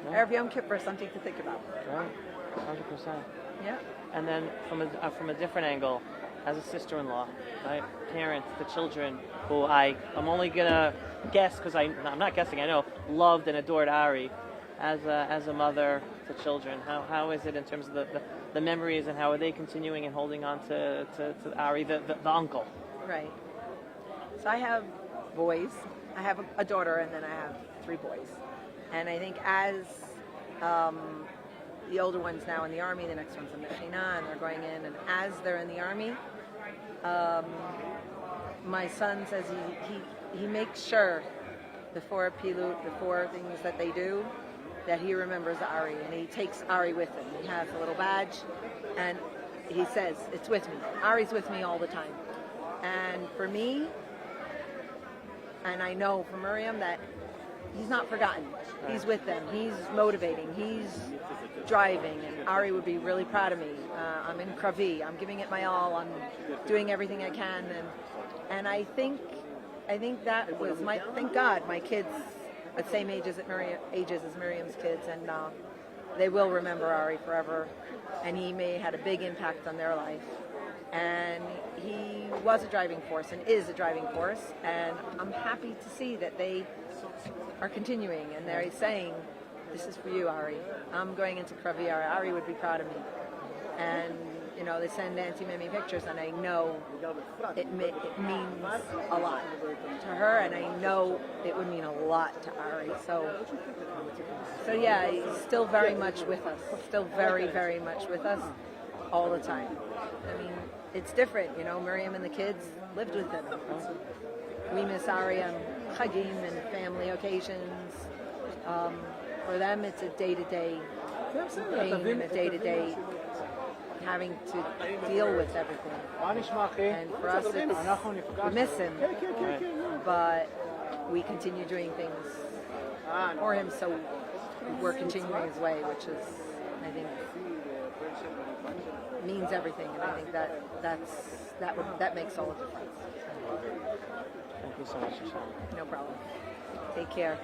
Erev Yom Kippur, something to think about. Right, 100%. Yeah. And then from a different angle, as a sister-in-law, my parents, the children, who I'm only gonna guess because I'm not guessing, I know, loved and adored Ari, as a mother to children. How is it in terms of the memories, and how are they continuing and holding on to Ari, the uncle? Right. So I have boys. I have a daughter, and then I have 3 boys. And I think as the older one's now in the army, the next one's in the Shina, and they're going in, and as they're in the army, my son says he makes sure before Pilut, before things that they do, that he remembers Ari, and he takes Ari with him. He has a little badge, and he says, it's with me. Ari's with me all the time. And for me, and I know for Miriam, that he's not forgotten. He's with them. He's motivating. He's driving. And Ari would be really proud of me. I'm in Kravi. I'm giving it my all. I'm doing everything I can. And I think that was thank God, my kids at the same ages as Miriam's kids, and they will remember Ari forever. And he had a big impact on their life. And he was a driving force and is a driving force. And I'm happy to see that they are continuing, and they're saying, this is for you, Ari. I'm going into Kravi. Ari would be proud of me. And, they send Auntie Mimi pictures, and I know it means a lot to her, and I know it would mean a lot to Ari. So yeah, he's still very much with us. Still very, very much with us all the time. I mean, it's different, Miriam and the kids lived with him. We miss Ari on Chagim and family occasions. For them, it's a day-to-day pain and a day-to-day having to deal with everything. And for us, we miss him, but we continue doing things for him, so we're continuing his way, which is, I think, means everything, and I think that makes all the difference. Thank you so much, Shoshana. No problem. Take care.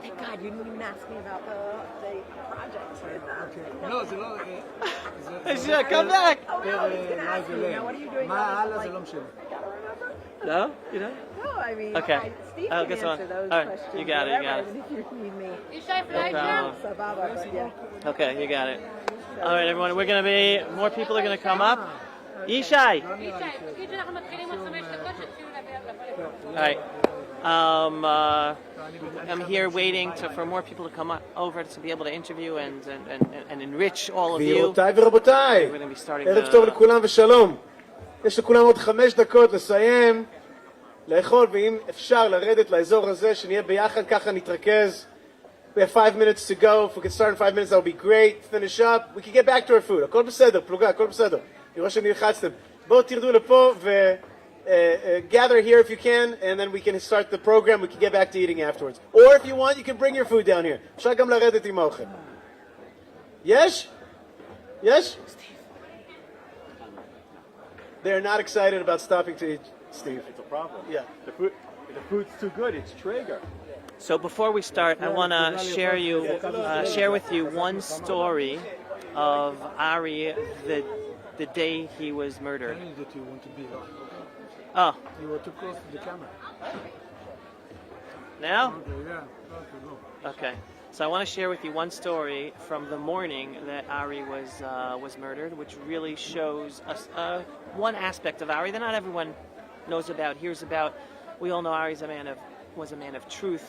Thank God you didn't even ask me about the project. לא, זה לא... Come back. Oh, no, he's gonna ask me. Now, what are you doing? מה הלאה זה לא משנה. No, you know. No, I mean, Okay. Steve I'll can get answer on. those All right, questions. you got it, you got whatever, it. If you need me. Yishai problem. Sababa, but yeah. Okay, you got it. All right, everyone. We're gonna be more people are gonna come up. Yishai. ישי, תגיד שאנחנו מתחילים עוד 5 דקות, שיתחילו לבוא לפה. All right. I'm here waiting for more people to come over to be able to interview and enrich all of you. גבירותיי ורבותיי, We're going to be starting ערב טוב the... לכולם ושלום. יש לכולם עוד 5 דקות לסיים, לאכול, ואם אפשר לרדת לאזור הזה, שנהיה ביחד, ככה נתרכז. We have 5 minutes to go. If we could start in 5 minutes, that would be great. Finish up. We can get back to our food. הכל בסדר, פלוגה, הכל בסדר. אני רואה שנלחצתם. בואו תרדו לפה ו... gather here if you can, and then we can start the program. We can get back to eating afterwards. Or if you want, you can bring your food down here. אפשר גם לרדת עם האוכל. Yes? Yes? They're not excited about stopping to eat, Steve. It's a problem. Yeah. The food's too good. It's Traeger. So before we start, I want to share with you one story of Ari the day he was murdered. Tell me that you want to be alive. Oh. You were too close to the camera. Now? Okay, yeah. Okay, go. Okay. So I want to share with you one story from the morning that Ari was murdered, which really shows us one aspect of Ari that not everyone knows about, hears about. We all know Ari was a man of truth.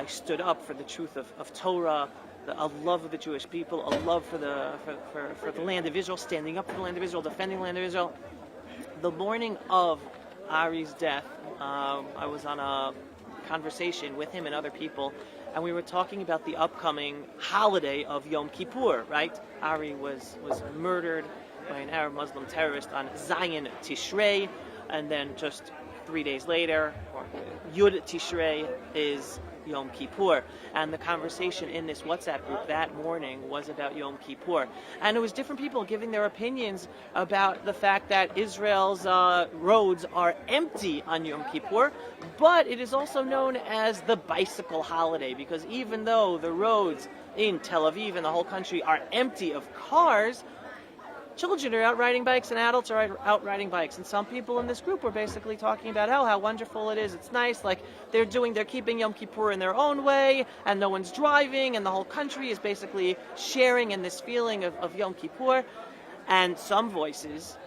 He stood up for the truth of Torah, a love of the Jewish people, a love for the land of Israel, standing up for the land of Israel, defending the land of Israel. The morning of Ari's death, I was on a conversation with him and other people, and we were talking about the upcoming holiday of Yom Kippur, right? Ari was murdered by an Arab Muslim terrorist on Zayin Tishrei, and then just 3 days later, or Yud Tishrei, is Yom Kippur. And the conversation in this WhatsApp group that morning was about Yom Kippur. And it was different people giving their opinions about the fact that Israel's roads are empty on Yom Kippur, but it is also known as the bicycle holiday, because even though the roads in Tel Aviv and the whole country are empty of cars, children are out riding bikes and adults are out riding bikes. And some people in this group were basically talking about how wonderful it is. It's nice, like they're keeping Yom Kippur in their own way, and no one's driving, and the whole country is basically sharing in this feeling of Yom Kippur. And some voices,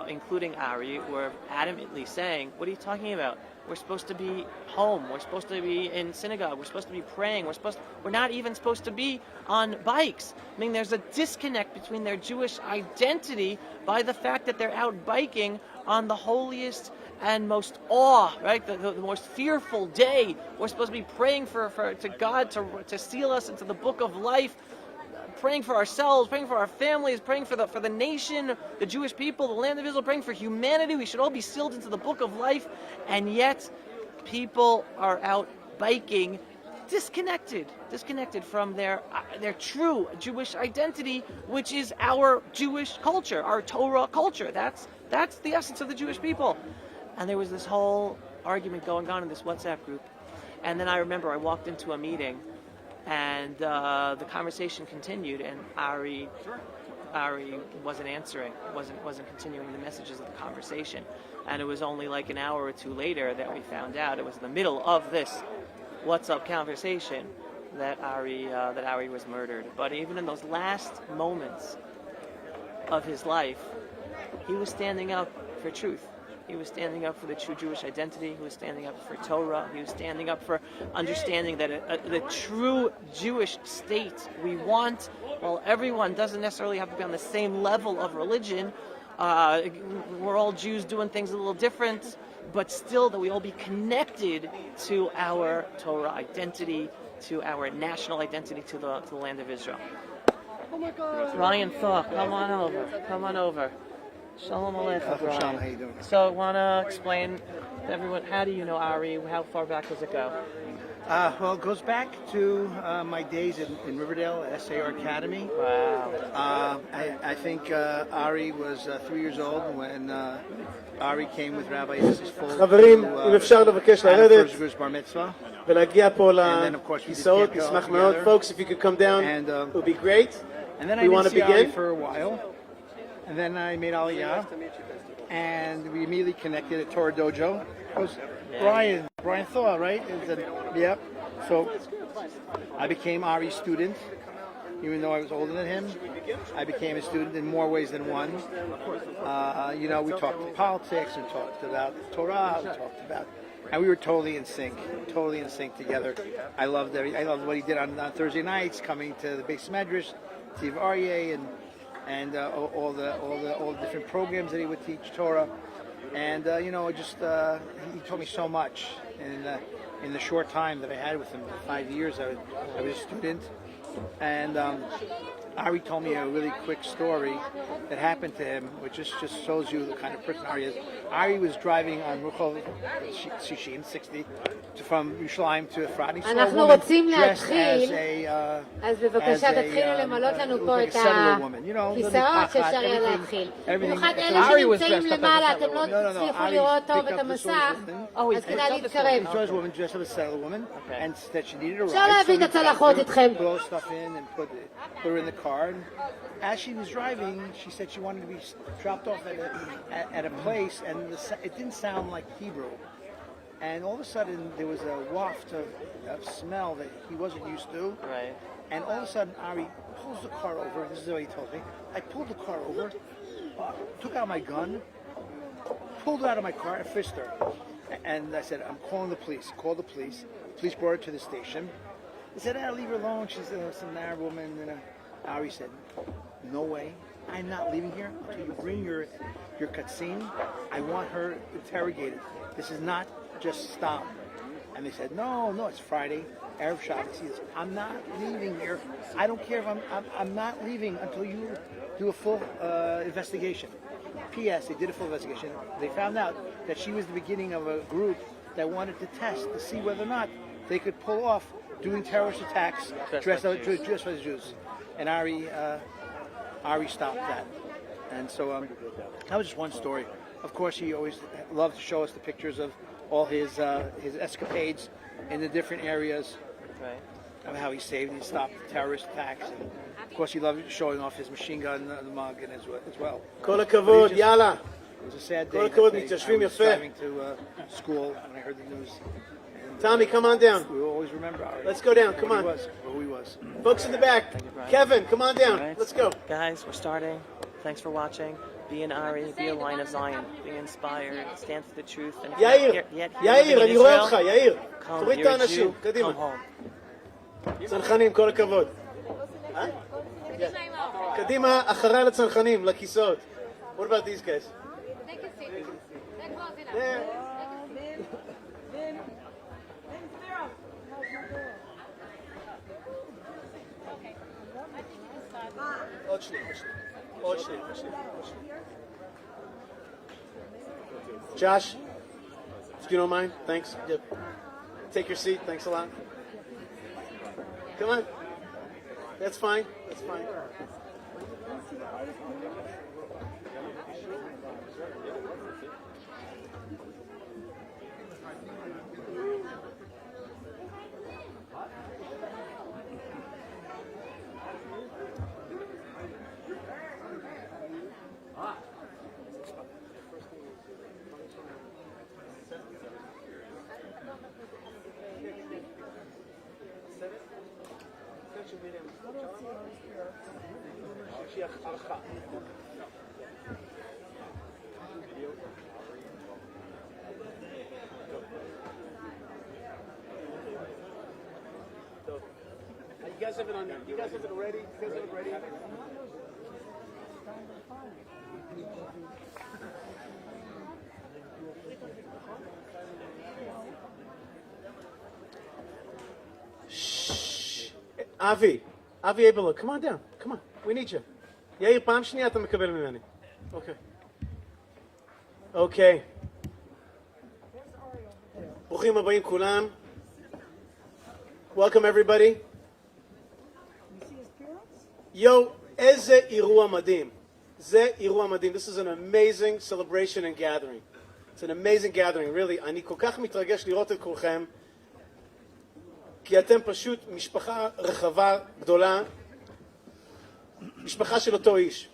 including Ari, were adamantly saying, what are you talking about? We're supposed to be home. We're supposed to be in synagogue. We're supposed to be praying. We're not even supposed to be on bikes. I mean, there's a disconnect between their Jewish identity by the fact that they're out biking on the holiest and most awe, right? The most fearful day. We're supposed to be praying to God to seal us into the book of life, praying for ourselves, praying for our families, praying for the nation, the Jewish people, the land of Israel, praying for humanity. We should all be sealed into the book of life, and yet people are out biking disconnected from their true Jewish identity, which is our Jewish culture, our Torah culture. That's the essence of the Jewish people. And there was this whole argument going on in this WhatsApp group. And then I remember I walked into a meeting, and the conversation continued, and Ari wasn't answering, wasn't continuing the messages of the conversation. And it was only like an hour or two later that we found out, it was in the middle of this WhatsApp conversation, that Ari was murdered. But even in those last moments of his life, he was standing up for truth. He was standing up for the true Jewish identity. He was standing up for Torah. He was standing up for understanding that the true Jewish state we want, while everyone doesn't necessarily have to be on the same level of religion, we're all Jews doing things a little different, but still that we all be connected to our Torah identity, to our national identity, to the land of Israel. Oh my God. Ryan Thok, come on over. Shalom Aleichem, Brian. How you doing? So I want to explain to everyone, how do you know Ari? How far back does it go? Well, it goes back to my days in Riverdale at SAR Academy. Wow. I think Ari was 3 years old when Ari came with Rabbi Yossi Fuld חברים, אם אפשר לבקש לרדת bar mitzvah. ולהגיע פה לכיסאות, נשמח מאוד. Folks, if you could come down, it would be great. And then I We didn't want to see Ari begin. for a while. And then I made Aliyah. And we immediately connected at Torah Dojo. It was Brian Thor, right? Yep. So I became Ari's student, even though I was older than him. I became a student in more ways than one. You know, we talked politics, we talked about Torah, we talked about, and we were totally in sync together. I loved what he did on Thursday nights, coming to the base medrash, Tiv Aryeh, and all the different programs that he would teach Torah. And you know, just he taught me so much in the short time that I had with him, 5 years. I was a student, and Ari told me a really quick story that happened to him, which just shows you the kind of person Ari is. Ari was driving on Ruchov 60 from Yerushalayim to Efrat. אנחנו רוצים להתחיל, אז בבקשה תתחילו למלות לנו פה את הכיסאות שאפשר יהיה להתחיל. במיוחד אלה שנמצאים למעלה, אתם לא תצליחו לראות טוב את המסך, אז כדאי להתקרב. אפשר להביא את הצלחות איתכם. And as she was driving, she said she wanted to be dropped off at a place, and it didn't sound like Hebrew. And all of a sudden, there was a waft of smell that he wasn't used to. Right. And all of a sudden, Ari pulls the car over. This is what he told me. I pulled the car over, took out my gun, pulled her out of my car, and frisked her. And I said, I'm calling the police. Called the police. Police brought her to the station. He said, leave her alone. She's some Arab woman. And Ari said, no way. I'm not leaving here until you bring your katzin. I want her interrogated. This is not just stop. And they said, no, it's Friday, Erev Shabbos. He says, I'm not leaving here. I don't care if I'm not leaving until you do a full investigation. P.S. They did a full investigation. They found out that she was the beginning of a group that wanted to test to see whether or not they could pull off doing terrorist attacks dressed as Jews. And Ari stopped that. And so that was just one story. Of course, he always loved to show us the pictures of all his escapades in the different areas, right, of how he stopped terrorist attacks. And of course, he loved showing off his machine gun, the mug, and as well. כל הכבוד, יאללה. It was a sad day. כל הכבוד, מתיישבים I was יפה. driving to school when I heard the news. Tommy, come on down. We will always remember Ari. Let's go down, come on. Who he was. Folks in the back. Kevin, come on down. Right. Let's go. Guys, we're starting. Thanks for watching. Be an Ari, be a line of Zion, be inspired, stand for the truth. And if יאיר, אני רואה אותך, יאיר. come, תוריד את you're a האנשים, Jew, קדימה. come home. צנחנים, כל הכבוד. קדימה, אחריי לצנחנים, לכיסאות. What about these guys? There. עוד שנייה. Josh, if you don't mind, thanks. Yep. Take your seat, thanks a lot. Come on. That's fine. You guys have it on. You guys have it ready. Shh. Avi Abelo, come on down. Come on. We need you. יאיר, פעם שנייה אתה מקבל ממני. אוקיי. ברוכים הבאים כולם. Welcome everybody. Yo, איזה אירוע מדהים. זה אירוע מדהים. This is an amazing celebration and gathering. It's an amazing gathering, really. אני כל כך מתרגש לראות את כולכם, כי אתם פשוט משפחה רחבה, גדולה, משפחה של אותו איש.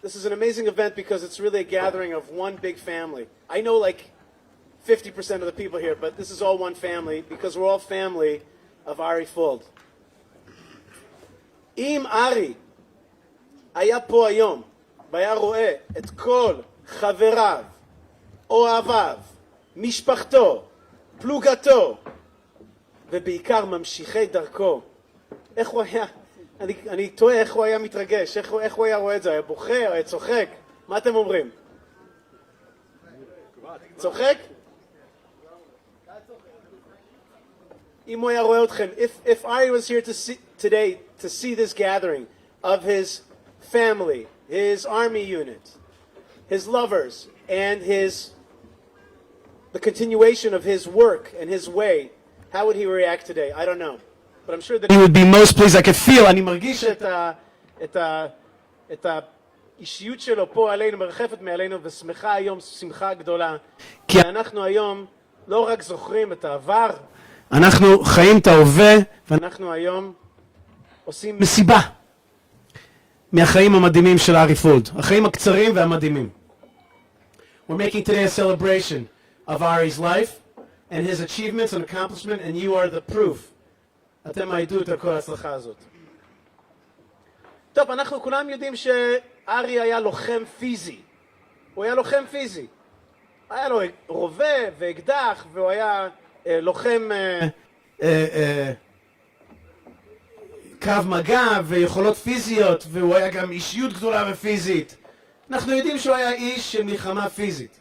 This is an amazing event because it's really a gathering of one big family. I know like 50% of the people here, but this is all one family because we're all family of Ari Fuld. אם ארי היה פה היום והיה רואה את כל חבריו, אוהביו, משפחתו, פלוגתו, ובעיקר ממשיכי דרכו, איך הוא היה, אני תוהה איך הוא היה מתרגש, איך הוא היה רואה את זה, היה בוכה, היה צוחק, מה אתם אומרים? צוחק? אם הוא היה רואה אתכם, if Ari was here today to see this gathering of his family, his army unit, his lovers, and the continuation of his work and his way, how would he react today? I don't know. But I'm sure that he would be most pleased. I could feel, אני מרגיש את האישיות שלו פה עלינו, מרחפת מעלינו, ושמחה היום שמחה גדולה. כי אנחנו היום לא רק זוכרים את העבר, אנחנו חיים את ההווה, ואנחנו היום עושים מסיבה מהחיים המדהימים של ארי פולד, החיים הקצרים והמדהימים. We're making today a celebration of Ari's life and his achievements and accomplishment, and you are the proof. אתם העדות על כל ההצלחה הזאת. טוב, אנחנו כולם יודעים שארי היה לוחם פיזי. הוא היה לוחם פיזי. היה לו רובה ואקדח, והוא היה לוחם קו מגע ויכולות פיזיות, והוא היה גם אישיות גדולה ופיזית. אנחנו יודעים שהוא היה איש של מלחמה פיזית.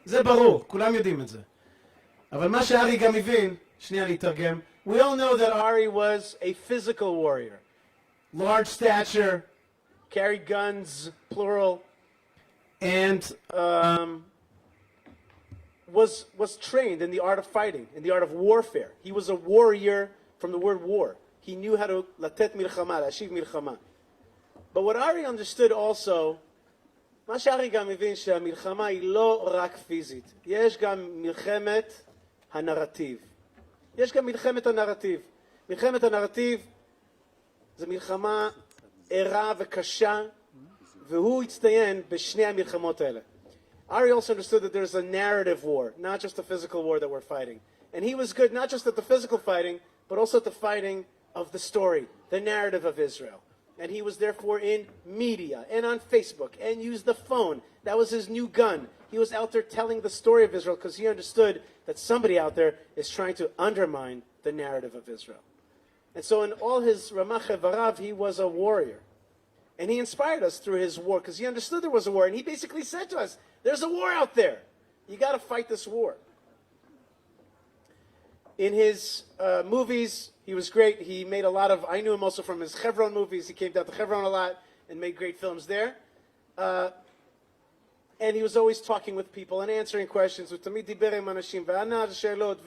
זה ברור, כולם יודעים את זה. אבל מה שארי גם הבין, שנייה להתרגם, we all know that Ari was a physical warrior. Large stature, carried guns, plural, and was trained in the art of fighting, in the art of warfare. He was a warrior from the word war. He knew how to latet milchama, להשיב milchama. But what Ari understood also, מה שארי גם מבין שהמלחמה היא לא רק פיזית. יש גם מלחמת הנרטיב. יש גם מלחמת הנרטיב. מלחמת הנרטיב זה מלחמה ערה וקשה, והוא הצטיין בשני המלחמות האלה. Ari also understood that there's a narrative war, not just a physical war that we're fighting. And he was good not just at the physical fighting, but also at the fighting of the story, the narrative of Israel. And he was therefore in media and on Facebook and used the phone. That was his new gun. He was out there telling the story of Israel because he understood that somebody out there is trying to undermine the narrative of Israel. And so in all his Ramach Varav, he was a warrior. And he inspired us through his war because he understood there was a war. And he basically said to us, there's a war out there. You got to fight this war. In his movies, he was great. He made a lot of, I knew him also from his Hebron movies. He came down to Hebron a lot and made great films there. And he was always talking with people and answering questions. הוא תמיד דיבר עם אנשים וענה על שאלות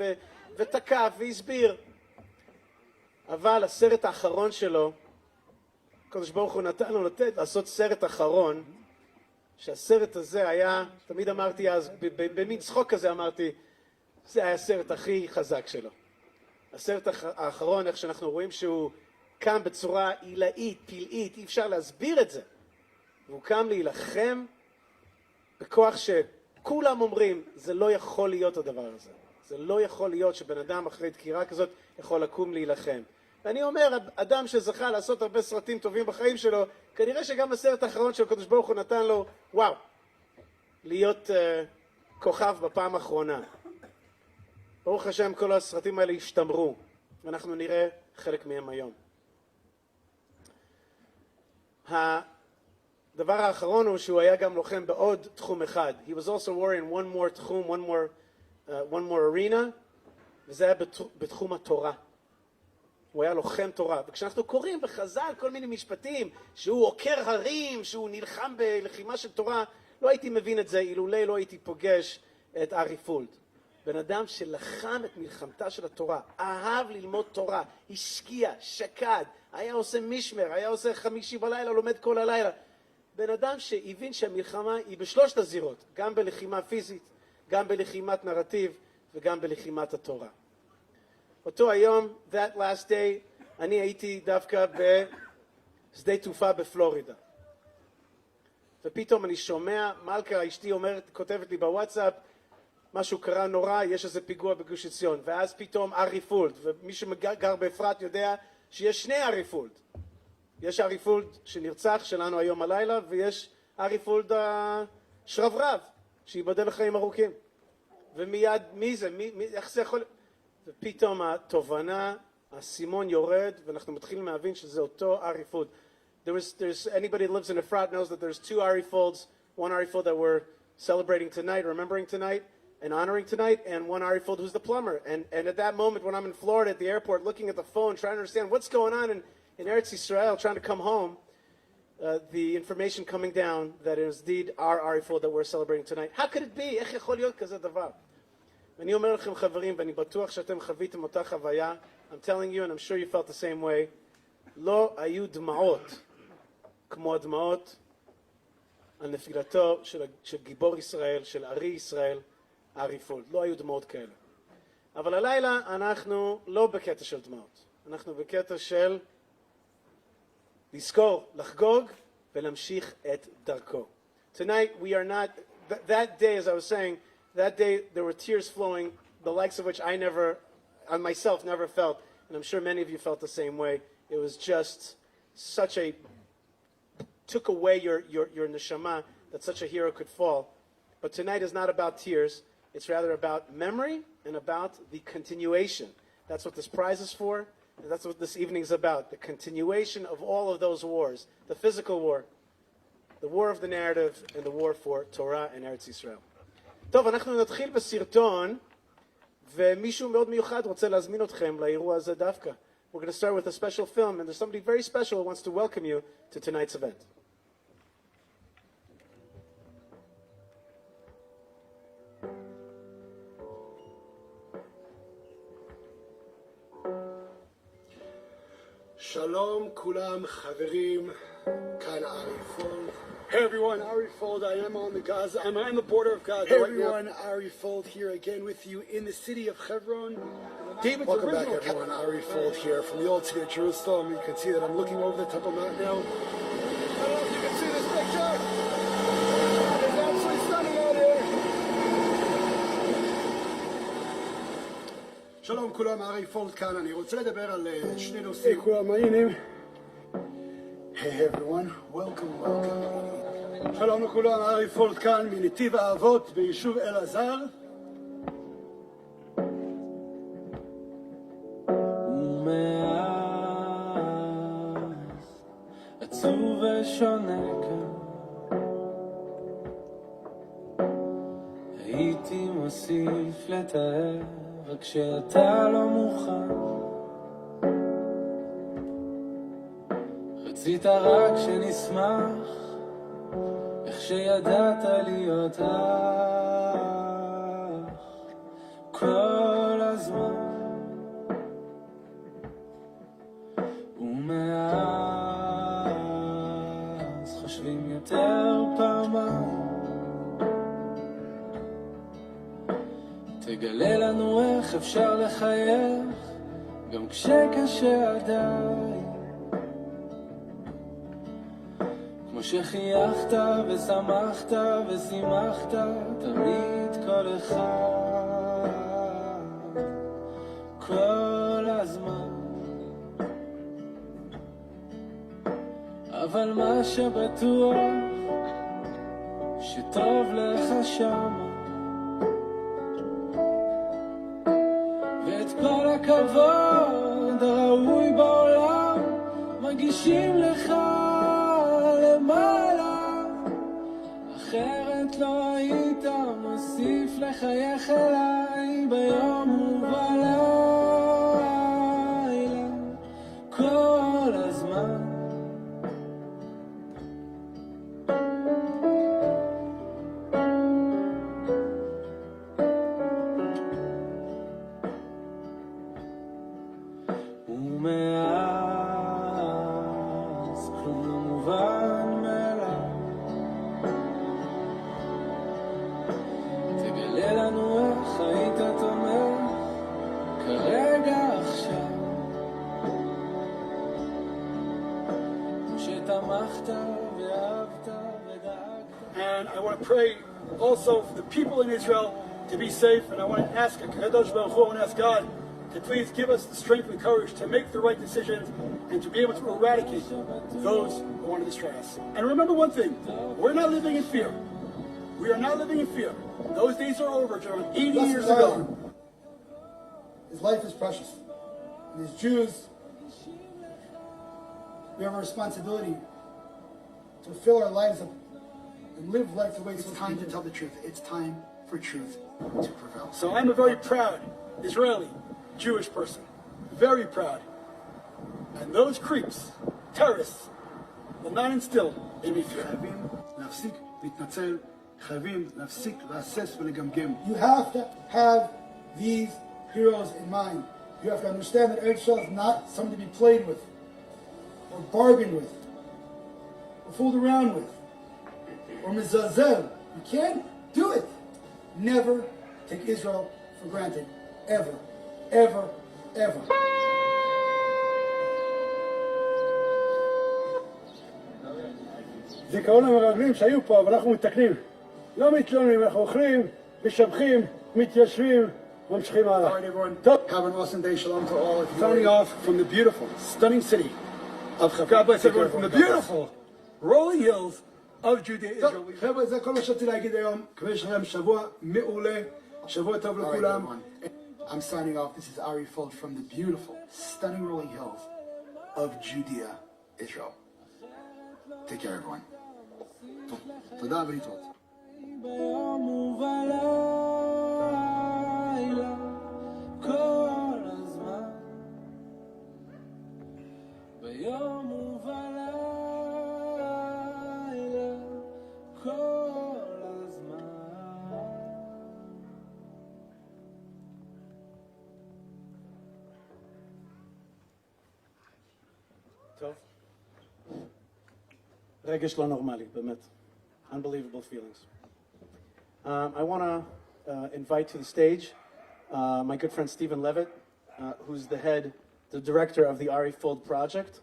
ותקף והסביר. אבל הסרט האחרון שלו, הקדוש ברוך הוא נתן לו לעשות סרט אחרון, שהסרט הזה היה, תמיד אמרתי אז, במין צחוק כזה אמרתי, זה היה הסרט הכי חזק שלו. הסרט האחרון, איך שאנחנו רואים שהוא קם בצורה עילאית, פלאית, אי אפשר להסביר את זה. והוא קם להילחם בכוח שכולם אומרים, זה לא יכול להיות הדבר הזה. זה לא יכול להיות שבן אדם אחרי דקירה כזאת יכול לקום להילחם. ואני אומר, אדם שזכה לעשות הרבה סרטים טובים בחיים שלו, כנראה שגם הסרט האחרון של הקדוש ברוך הוא נתן לו, וואו, להיות כוכב בפעם האחרונה. ברוך השם, כל הסרטים האלה השתמרו, ואנחנו נראה חלק מהם היום. הדבר האחרון הוא שהוא היה גם לוחם בעוד תחום אחד. He was also warring one more תחום, one more arena, וזה היה בתחום התורה. הוא היה לוחם תורה. וכשאנחנו קוראים בחז"ל כל מיני משפטים, שהוא עוקר הרים, שהוא נלחם בלחימה של תורה, לא הייתי מבין את זה, אילולא לא הייתי פוגש את ארי פולד. בן אדם שלחם את מלחמתה של התורה, אהב ללמוד תורה, השקיע, שקד, היה עושה משמר, היה עושה 5 בלילה, לומד כל הלילה. בן אדם שהבין שהמלחמה היא בשלושת הזירות, גם בלחימה פיזית, גם בלחימת נרטיב וגם בלחימת התורה. אותו היום, that last day, אני הייתי דווקא בשדה תעופה בפלורידה. ופתאום אני שומע, מלכה אשתי כותבת לי בוואטסאפ, משהו קרה נורא, יש איזה פיגוע בגוש עציון. ואז פתאום ארי פולד, ומי שגר באפרת יודע שיש 2 ארי פולד. יש ארי פולד שנרצח שלנו היום הלילה, ויש ארי פולד השרברב, שיבדל לחיים ארוכים. ומיד, מי זה? איך זה יכול... ופתאום התובנה, הסימון יורד, ואנחנו מתחילים להבין שזה אותו ארי פולד. Anybody who lives in Efrat knows that there's 2 Ari Folds, one Ari Fold that we're celebrating tonight, remembering tonight, and honoring tonight, and one Ari Fold who's the plumber. And at that moment when I'm in Florida at the airport looking at the phone, trying to understand what's going on in Eretz Yisrael, trying to come home, the information coming down that it is indeed our Ari Fold that we're celebrating tonight. How could it be? איך יכול להיות כזה דבר? ואני אומר לכם חברים, ואני בטוח שאתם חוויתם אותה חוויה, I'm telling you and I'm sure you felt the same way, לא היו דמעות כמו הדמעות על נפילתו של גיבור ישראל, של ארי ישראל, ארי פולד. לא היו דמעות כאלה. אבל הלילה אנחנו לא בקטע של דמעות. אנחנו בקטע של לזכור, לחגוג ולהמשיך את דרכו. Tonight we are not, that day as I was saying, that day there were tears flowing, the likes of which I never, on myself never felt, and I'm sure many of you felt the same way. It was just such a took away your neshama that such a hero could fall. But tonight is not about tears. It's rather about memory and about the continuation. That's what this prize is for, and that's what this evening is about. The continuation of all of those wars. The physical war, the war of the narrative, and the war for Torah and Eretz Yisrael. טוב, אנחנו נתחיל בסרטון, ומישהו מאוד מיוחד רוצה להזמין אתכם לאירוע הזה דווקא. We're going to start with a special film, and there's somebody very special who wants to welcome you to tonight's event. Shalom kulam chaverim, kan Ari Fuld. Hey everyone, Ari Fuld. I am on the Gaza. I'm on the border of Gaza. Hey everyone, Ari Fuld here again with you in the city of Hebron. David's Welcome back, everyone. Ari Fuld here from the old city of Jerusalem. You can see that I'm looking over the Temple Mount now. I don't know if you can see this picture. It's absolutely stunning out here. שלום כולם, ארי פולד כאן. אני רוצה לדבר על שני נושאים. היי כולם, מה העניינים? Hey everyone, welcome. שלום לכולם, ארי פולד כאן מנתיב האבות ביישוב אלעזר. ומאז עצוב ושונה כאן הייתי מוסיף לתאר רק שאתה לא מוכן רצית רק שנשמח איך שידעת להיות אח כל הזמן ומאז חושבים יותר פעמיים תגלה לנו איך אפשר לחייך גם כשקשה עדיין כמו שחייכת ושמחת ושימחת תמיד כל אחד כל הזמן אבל מה שבטוח שטוב לך שמה ואת כל הכבוד הראוי בעולם מגישים לך למעלה אחרת לא היית מוסיף לחייך אליי ביום ובלילה כל הזמן And I want to pray also for the people in Israel to be safe, and I want to ask Kadosh Baruch Hu, I want to ask God to please give us the strength and courage to make the right decisions and to be able to eradicate those who want to destroy us. And remember one thing, we're not living in fear. We are not living in fear. Those days are over, John, 80 years ago. His life is precious. And as Jews, we have a responsibility to fill our lives up and live life the way it's time to tell the truth. It's time for truth to prevail. So I'm a very proud Israeli Jewish person. Very proud. And those creeps, terrorists, will not instill in me fear. You have to have these heroes in mind. You have to understand that Eretz Yisrael is not something to be played with, or bargained with, or fooled around with, or mizazel. You can't do it. Never take Israel for granted. Ever. Ever. Ever. זיכרון המרגלים שהיו פה, אבל אנחנו מתקנים. לא מתלוננים, אנחנו אוכלים, משבחים, מתיישבים, ממשיכים הלאה. Alright everyone, have an awesome day, shalom to all of you. Signing off from the beautiful, stunning city of Hebron. God bless everyone from the beautiful, rolling hills of Judea, Israel. חבר'ה, זה כל מה שרציתי להגיד היום. מקווה שלכם שבוע מעולה, שבוע טוב לכולם. I'm signing off. This is Ari Fuld from the beautiful, stunning rolling hills of Judea, Israel. Take care, everyone. תודה ולהתראות. ביום ובלילה כל הזמן, ביום ובלילה כל הזמן. טוב. רגש לא נורמלי, באמת. Unbelievable feelings. I want to invite to the stage my good friend Stephen Levitt, who's the director of the Ari Fuld project.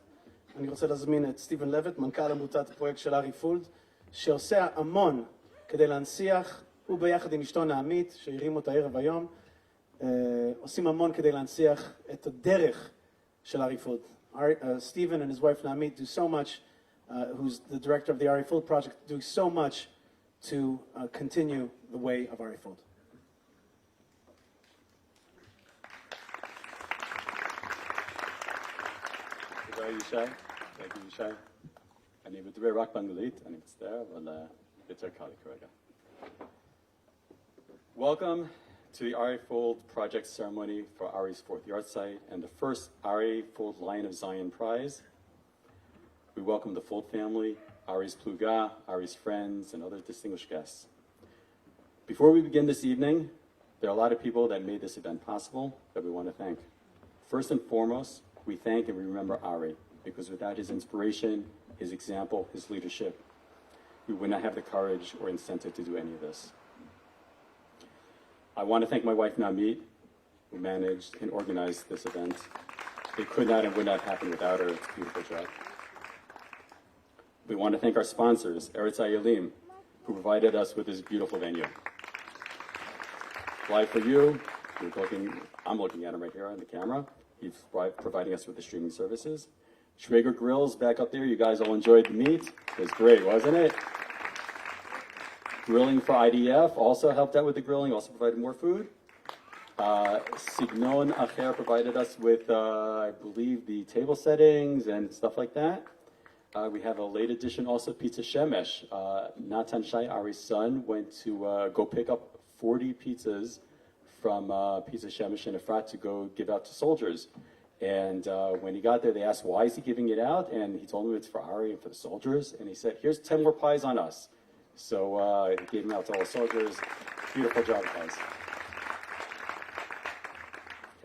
אני רוצה להזמין את סטיבן לויט, מנכ"ל עמותת הפרויקט של ארי פולד, שעושה המון כדי להנציח, הוא ביחד עם אשתו נעמית, שהרימו אותה ערב היום, עושים המון כדי להנציח את הדרך של ארי פולד. Stephen and his wife Naamit do so much, who's the director of the Ari Fuld project, doing so much to continue the way of Ari Fuld. תודה ישי, thank you ישי. אני מדבר רק באנגלית, אני מצטער, אבל יותר קל לי כרגע. Welcome to the Ari Fuld project ceremony for Ari's 4th yard site and the first Ari Fuld Lion of Zion prize. We welcome the Fuld family, Ari's Pluga, Ari's friends, and other distinguished guests. Before we begin this evening, there are a lot of people that made this event possible that we want to thank. First and foremost, we thank and we remember Ari, because without his inspiration, his example, his leadership, we would not have the courage or incentive to do any of this. I want to thank my wife Naamit, who managed and organized this event. It could not and would not happen without her. It's a beautiful job. We want to thank our sponsors, Eretz Hayelim, who provided us with this beautiful venue. Fly for You, I'm looking at him right here on the camera. He's providing us with the streaming services. Schrager Grills back up there. You guys all enjoyed the meat. It was great, wasn't it? Grilling for IDF also helped out with the grilling, also provided more food. Signon Acher provided us with, I believe, the table settings and stuff like that. We have a late edition also, Pizza Shemesh. Natan Shai, Ari's son, went to go pick up 40 pizzas from Pizza Shemesh in Efrat to go give out to soldiers. And when he got there, they asked, why is he giving it out? And he told them it's for Ari and for the soldiers. And he said, here's 10 more pies on us. So he gave them out to all the soldiers. Beautiful job, guys.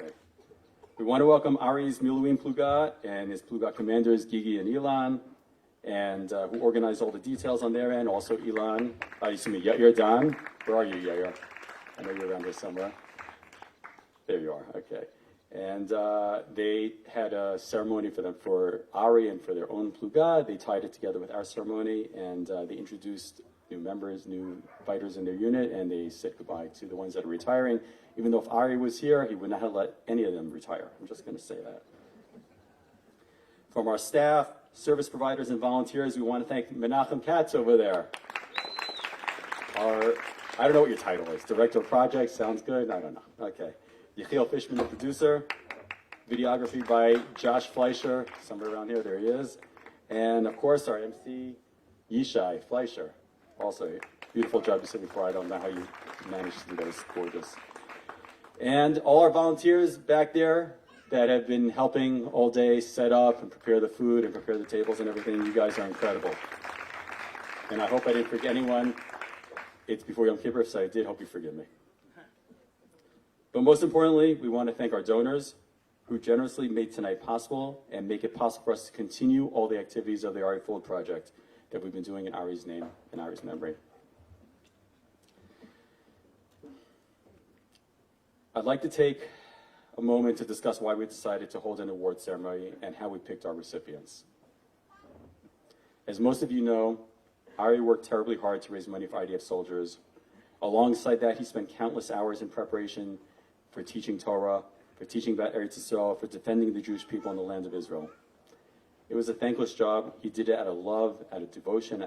Okay. We want to welcome Ari's Miluim Pluga and his Pluga commanders, Gigi and Ilan, and who organized all the details on their end. Also Ilan, Yair Dan. Where are you, Yair? I know you're around here somewhere. There you are, okay. And they had a ceremony for them, for Ari and for their own pluga. They tied it together with our ceremony, and they introduced new members, new fighters in their unit, and they said goodbye to the ones that are retiring. Even though if Ari was here, he would not have let any of them retire. I'm just going to say that. From our staff, service providers, and volunteers, we want to thank Menachem Katz over there. Our, I don't know what your title is. Director of Projects, sounds good? I don't know. Okay. Yechiel Fishman, the producer. Videography by Josh Fleischer, somewhere around here, there he is. And of course, our MC, Yishai Fleischer. Also, beautiful job you said before. I don't know how you managed to do that. It's gorgeous. And all our volunteers back there that have been helping all day set up and prepare the food and prepare the tables and everything. You guys are incredible. And I hope I didn't forget anyone. It's before Yom Kippur, so I did hope you forgive me. But most importantly, we want to thank our donors who generously made tonight possible and make it possible for us to continue all the activities of the Ari Fuld project that we've been doing in Ari's name and Ari's memory. I'd like to take a moment to discuss why we decided to hold an award ceremony and how we picked our recipients. As most of you know, Ari worked terribly hard to raise money for IDF soldiers. Alongside that, he spent countless hours in preparation for teaching Torah, for teaching about Eretz Yisrael, for defending the Jewish people in the land of Israel. It was a thankless job. He did it out of love, out of devotion,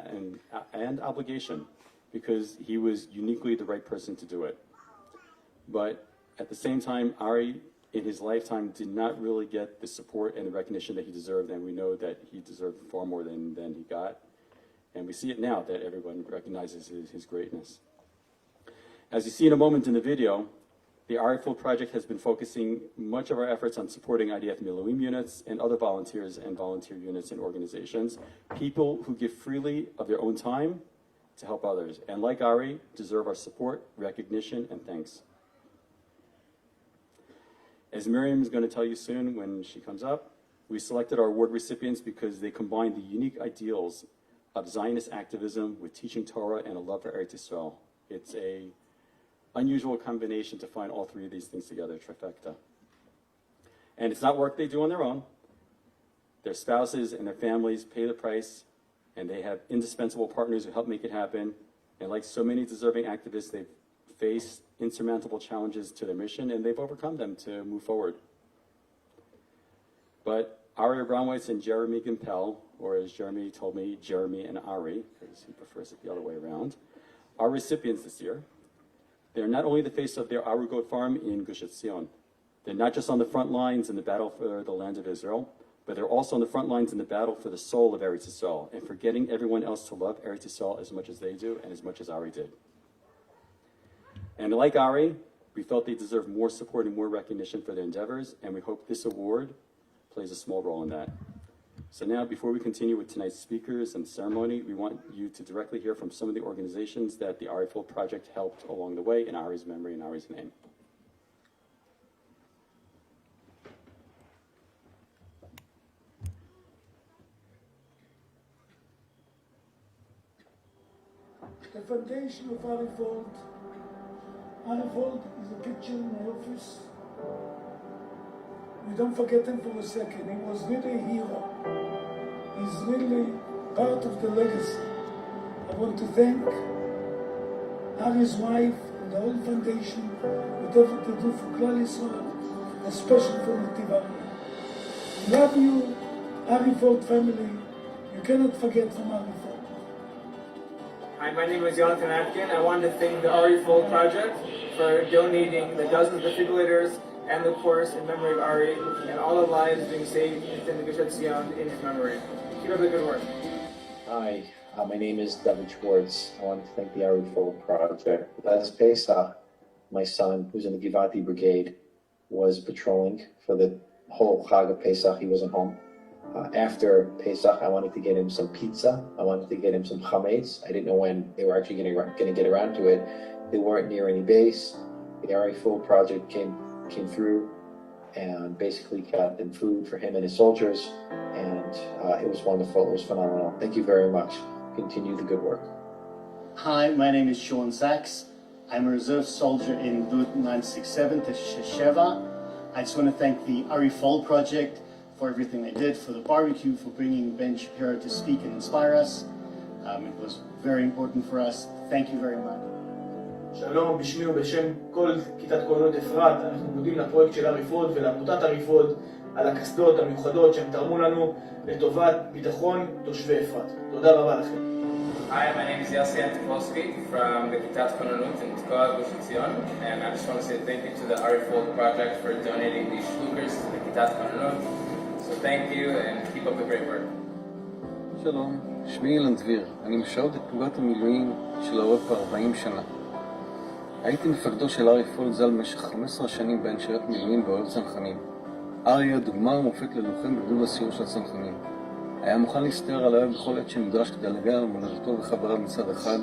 and obligation, because he was uniquely the right person to do it. But at the same time, Ari, in his lifetime, did not really get the support and the recognition that he deserved, and we know that he deserved far more than he got. And we see it now that everyone recognizes his greatness. As you see in a moment in the video, the Ari Fuld project has been focusing much of our efforts on supporting IDF Miluim units and other volunteers and volunteer units and organizations, people who give freely of their own time to help others, and like Ari, deserve our support, recognition, and thanks. As Miriam is going to tell you soon when she comes up, we selected our award recipients because they combine the unique ideals of Zionist activism with teaching Torah and a love for Eretz Yisrael. It's a unusual combination to find all three of these things together, trifecta. And it's not work they do on their own. Their spouses and their families pay the price, and they have indispensable partners who help make it happen. And like so many deserving activists, they've faced insurmountable challenges to their mission, and they've overcome them to move forward. But Ari Abramowitz and Jeremy Gimpel, or as Jeremy told me, Jeremy and Ari, because he prefers it the other way around, are recipients this year. They're not only the face of their Aru goat farm in Gush Etzion. They're not just on the front lines in the battle for the land of Israel, but they're also on the front lines in the battle for the soul of Eretz Yisrael and for getting everyone else to love Eretz Yisrael as much as they do and as much as Ari did. And like Ari, we felt they deserve more support and more recognition for their endeavors, and we hope this award plays a small role in that. So now, before we continue with tonight's speakers and ceremony, we want you to directly hear from some of the organizations that the Ari Fuld project helped along the way in Ari's memory and Ari's name. The foundation of Ari Fuld. Ari Fuld is a picture in my office. We don't forget him for a second. He was really a hero. He's really part of the legacy. I want to thank Ari's wife and the whole foundation, whatever they do for Klal Yisrael, especially for Nativ Ari. We love you, Ari Fuld family. You cannot forget from Ari Fuld. Hi, my name is Jonathan Atkin. I wanted to thank the Ari Fuld project for donating the dozens of defibrillators and the course in memory of Ari and all the lives being saved within the Gush Etzion in his memory. Keep up the good work. Hi, my name is David Schwartz. I want to thank the Ari Fuld project. Last Pesach, my son, who's in the Givati Brigade, was patrolling for the whole Chag of Pesach. He wasn't home. After Pesach, I wanted to get him some pizza. I wanted to get him some chametz. I didn't know when they were actually going to get around to it. They weren't near any base. The Ari Fuld project came through and basically got them food for him and his soldiers, and it was wonderful. It was phenomenal. Thank you very much. Continue the good work. Hi, my name is Sean Sachs. I'm a reserve soldier in Group 967 to Shesheva. I just want to thank the Ari Fuld Project for everything they did, for the barbecue, for bringing Ben Shapiro to speak and inspire us. It was very important for us. Thank you very much. שלום, בשמי ובשם כל כיתת כהנות אפרת, אנחנו מודים לפרויקט של ארי פולד ולעמותת ארי פולד על הקסדות המיוחדות שהם תרמו לנו לטובת ביטחון תושבי אפרת. תודה רבה לכם. Hi, my name is Yossi Antikovsky from the Kitat Konanut in Tkoa Gush Etzion, and I just want to say thank you to the Ari Fuld Project for donating these shluchers to the Kitat Konanut. So thank you and keep up the great work. שלום, שמי אילן דביר, אני משרת את פלוגת המילואים של העורף כבר 40 שנה. הייתי מפקדו של ארי פולד ז"ל במשך 15 שנים בהן שירת מילואים בעורף צנחנים. ארי היה דוגמה ומופת ללוחם בגדוד הסיור של הצנחנים. היה מוכן להסתער על האויב בכל עת שנדרש כדי להגן על מולדתו וחבריו מצד אחד,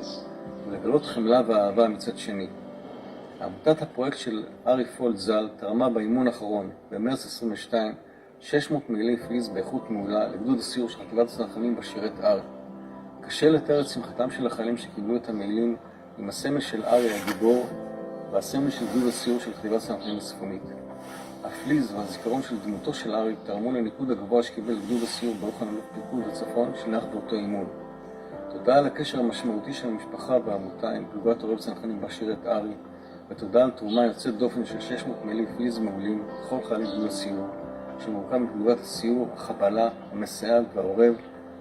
ולגלות חמלה ואהבה מצד שני. עמותת הפרויקט של ארי פולד ז"ל תרמה באימון האחרון, במרץ 22, 600 מעילי פליז באיכות מעולה לגדוד הסיור של חטיבת הצנחנים בשירת ארי. קשה לתאר את שמחתם של החיילים שקיבלו את המעילים עם הסמל של ארי הגיבור והסמל של גדוד הסיור של חטיבת הצנחנים הצפונית. הפליז והזיכרון של דמותו של ארי תרמו לניקוד הגבוה שקיבל גדוד הסיור ברוך אלוף פיקוד הצפון שנערך באותו אימון. תודה על הקשר המשמעותי של המשפחה והעמותה עם פלוגת עורף צנחנים בשירת ארי, ותודה על תרומה יוצאת דופן של 600 מעילי פליז מעולים לכל חיילי גדוד הסיור, שמורכב מפלוגת הסיור, החבלה, המסייעת והעורב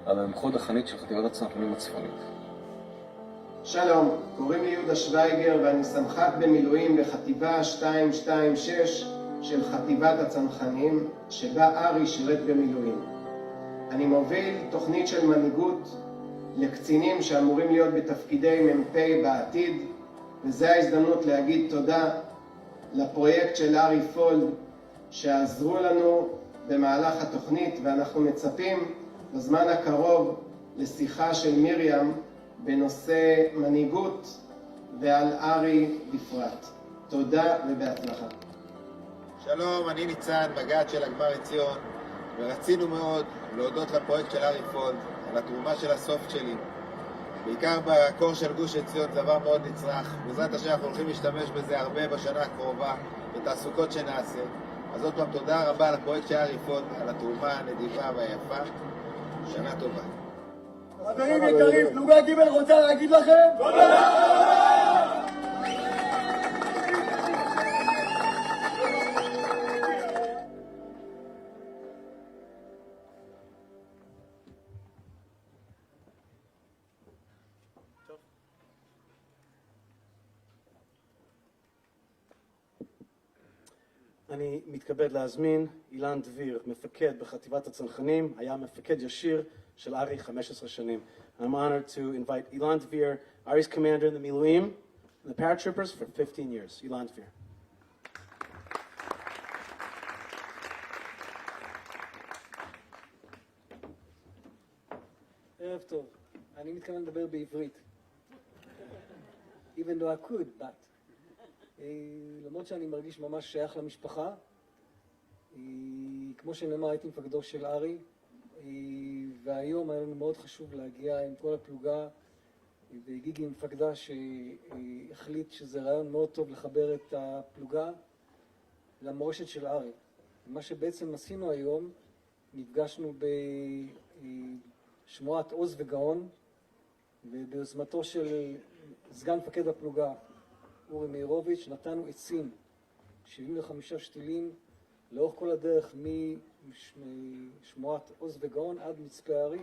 על המחוד החנית של חטיבת הצנחנים הצפונית. שלום, קוראים לי יהודה שוויגר ואני סמח"ט במילואים בחטיבה 226 של חטיבת הצנחנים שבה ארי שירת במילואים. אני מוביל תוכנית של מנהיגות לקצינים שאמורים להיות בתפקידי מ"פ בעתיד, וזו ההזדמנות להגיד תודה לפרויקט של ארי פולד שעזרו לנו במהלך התוכנית, ואנחנו מצפים בזמן הקרוב לשיחה של מרים בנושא מנהיגות ועל ארי בפרט. תודה ובהצלחה. שלום, אני ניצן, מג"ד של הגמר עציון, ורצינו מאוד להודות לפרויקט של ארי פולד על התרומה של הסוף שלי. בעיקר בקור של גוש עציון, דבר מאוד נצרך. בעזרת השם אנחנו הולכים להשתמש בזה הרבה בשנה הקרובה, בתעסוקות שנעשה. אז עוד פעם תודה רבה לפרויקט של ארי פולד על התרומה הנדיבה והיפה. שנה טובה. חברים יקרים, פלוגה ג' רוצה להגיד לכם תודה! אני מתכבד להזמין אילן דביר, מפקד בחטיבת הצנחנים, היה מפקד ישיר של ארי 15 שנים. I'm honored to invite Ilan Dvir, Ari's commander in the Miluim, and the paratroopers for 15 years. Ilan Dvir. ערב טוב. אני מתכוון לדבר בעברית. Even though I could, but... למרות שאני מרגיש ממש שייך למשפחה, כמו שנאמר הייתי מפקדו של ארי, והיום היה לנו מאוד חשוב להגיע עם כל הפלוגה, וגיגי מפקדה שהחליט שזה רעיון מאוד טוב לחבר את הפלוגה למורשת של ארי. מה שבעצם עשינו היום, נפגשנו בשמורת עוז וגאון, וביוזמתו של סגן מפקד הפלוגה, אורי מאירוביץ', נתנו עצים, 75 שתילים, לאורך כל הדרך משמורת עוז וגאון עד מצפה הארי.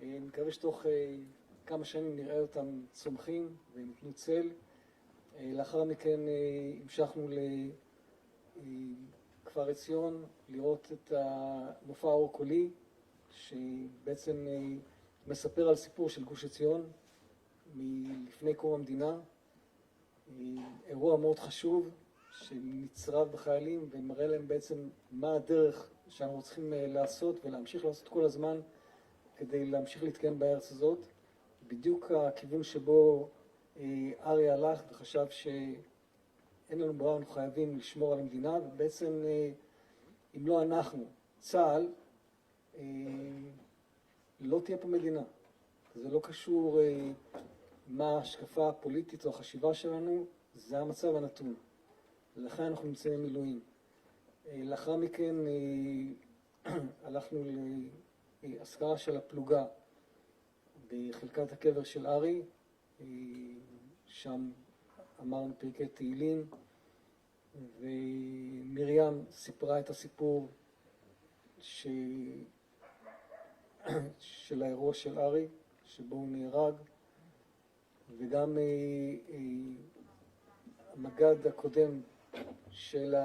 אני מקווה שתוך כמה שנים נראה אותם צומחים ונתנו צל. לאחר מכן המשכנו לכפר עציון לראות את המופע האור קולי, שבעצם מספר על סיפור של גוש עציון מלפני קום המדינה. אירוע מאוד חשוב שנצרב בחיילים ומראה להם בעצם מה הדרך שאנחנו צריכים לעשות ולהמשיך לעשות כל הזמן כדי להמשיך להתקיים בארץ הזאת. בדיוק הכיוון שבו ארי הלך וחשב שאין לנו ברירה, אנחנו חייבים לשמור על המדינה, ובעצם אם לא אנחנו, צה"ל, לא תהיה פה מדינה. זה לא קשור מה ההשקפה הפוליטית או החשיבה שלנו, זה המצב הנתון. ולכן אנחנו נמצאים במילואים. לאחר מכן הלכנו להזכרה של הפלוגה בחלקת הקבר של ארי, שם אמרנו פרקי תהילים, ומרים סיפרה את הסיפור של האירוע של ארי, שבו הוא נהרג, וגם המג"ד הקודם של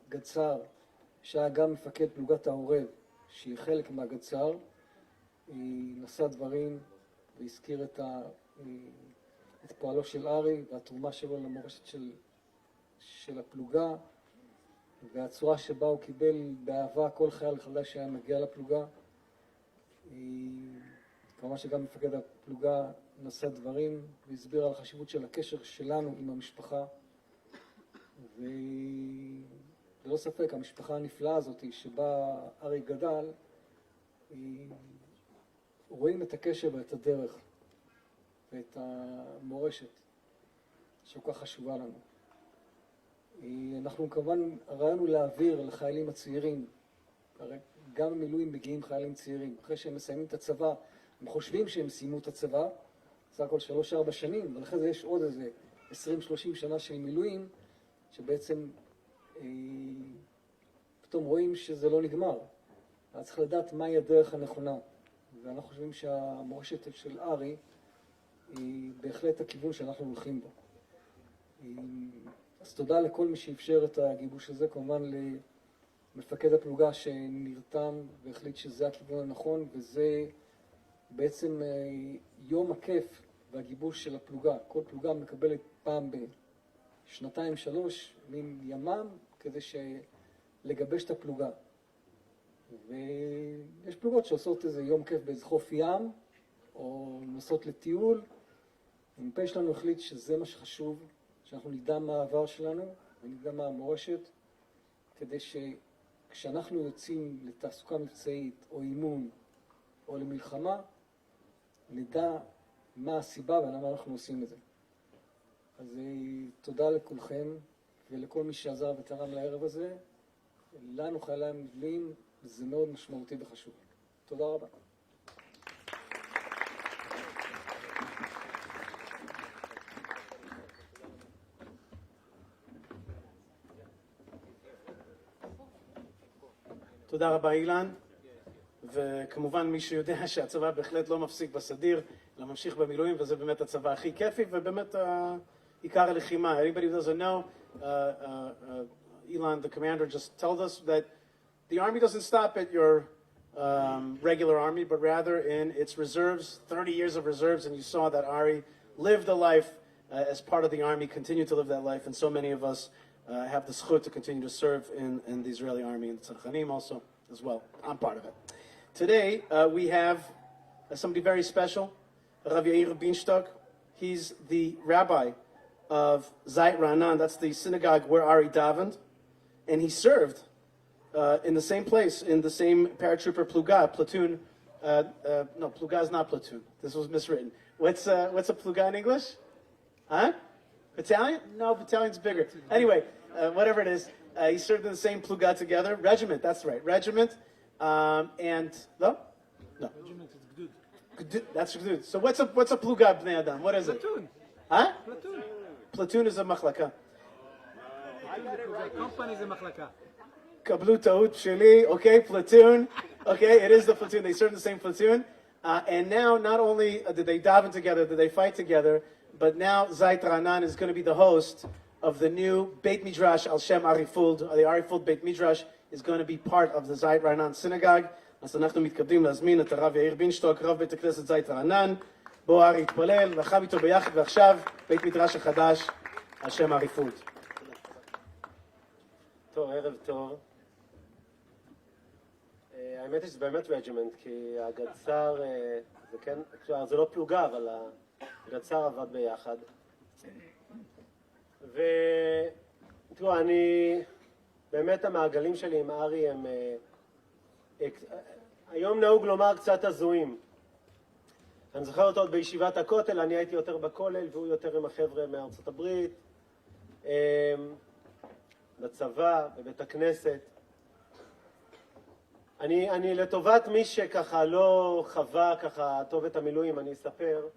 הגדס"ר, שהיה גם מפקד פלוגת העורב, שהיא חלק מהגדס"ר, נשא דברים והזכיר את פועלו של ארי והתרומה שלו למורשת של הפלוגה, והצורה שבה הוא קיבל באהבה כל חייל חדש שהיה מגיע לפלוגה. כמובן שגם מפקד הפלוגה נשא דברים והסביר על החשיבות של הקשר שלנו עם המשפחה, וללא ספק המשפחה הנפלאה הזאת שבה ארי גדל, רואים את הקשר ואת הדרך ואת המורשת שכל כך חשובה לנו. אנחנו כמובן רעינו להעביר לחיילים הצעירים, גם במילואים מגיעים חיילים צעירים, אחרי שהם מסיימים את הצבא, הם חושבים שהם סיימו את הצבא, סך הכל 3-4 שנים, ולכן יש עוד איזה 20-30 שנה של מילואים, שבעצם פתאום רואים שזה לא נגמר. אז צריך לדעת מהי הדרך הנכונה, ואנחנו חושבים שהמורשת של ארי היא בהחלט הכיוון שאנחנו הולכים בו. אז תודה לכל מי שאפשר את הגיבוש הזה, כמובן למפקד הפלוגה שנרתם והחליט שזה הכיוון הנכון, וזה בעצם יום הכיף והגיבוש של הפלוגה. כל פלוגה מקבלת פעם בשנתיים-שלוש מין ימם כדי לגבש את הפלוגה. ויש פלוגות שעושות איזה יום כיף באיזה חוף ים, או נוסעות לטיול. המ"פ שלנו החליט שזה מה שחשוב, שאנחנו נדע מה העבר שלנו ונדע מה המורשת, כדי שכשאנחנו יוצאים לתעסוקה מבצעית או אימון או למלחמה, נדע מה הסיבה ולמה אנחנו עושים את זה. אז תודה לכולכם ולכל מי שעזר ותרם לערב הזה. לנו חיילי המילואים זה מאוד משמעותי וחשוב. תודה רבה. תודה רבה אילן, וכמובן מי שיודע שהצבא בהחלט לא מפסיק בסדיר, אלא ממשיך במילואים, וזה באמת הצבא הכי כיפי, ובאמת עיקר הלחימה. Anybody who doesn't know, Elon, the commander, just told us that the army doesn't stop at your regular army, but rather in its reserves, 30 years of reserves, and you saw that Ari lived a life as part of the army, continued to live that life, and so many of us have the zchut to continue to serve in the Israeli army and the Tzarchanim also as well. I'm part of it. Today we have somebody very special, Rav Yair Binstock. He's the rabbi of Zayit Ra'anan, that's the synagogue where Ari davened, and he served in the same place, in the same paratrooper pluga, platoon. No, pluga is not platoon. This was miswritten. What's a pluga in English? Huh? Battalion? No, battalion's bigger. Anyway, whatever it is, he served in the same pluga together. Regiment, that's right. Regiment. And, no? No. Regiment is good. That's good. So what's a pluga b'nei adam? What is it? Platoon. Huh? Platoon. Platoon is a machlaka. Company is a machlaka. Kablu ta'ut sheli. Okay, platoon. Okay, it is the platoon. They serve in the same platoon. And now, not only did they daven together, did they fight together, but now Zayit Ra'anan is going to be the host of the new Beit Midrash Al Shem Ari Fuld. The Ari Fuld Beit Midrash is going to be part of the Zayit Ra'anan synagogue. אז אנחנו מתכבדים להזמין את הרב יאיר בינשטוק, רב בית הכנסת זית רענן, בו ארי יתפלל, לחם איתו ביחד, ועכשיו בית מדרש החדש על שם ארי פולד. טוב, ערב טוב. האמת היא שזה באמת רג'ימנט, כי הגדס"ר, זה כן, זה לא פלוגה, אבל הגדס"ר עבד ביחד. ותראו, אני, באמת המעגלים שלי עם ארי הם, היום נהוג לומר קצת הזויים. אני זוכר אותו עוד בישיבת הכותל, אני הייתי יותר בכולל והוא יותר עם החבר'ה מארצות הברית. בצבא, בבית הכנסת. אני לטובת מי שככה לא חווה ככה טוב את המילואים, אני אספר.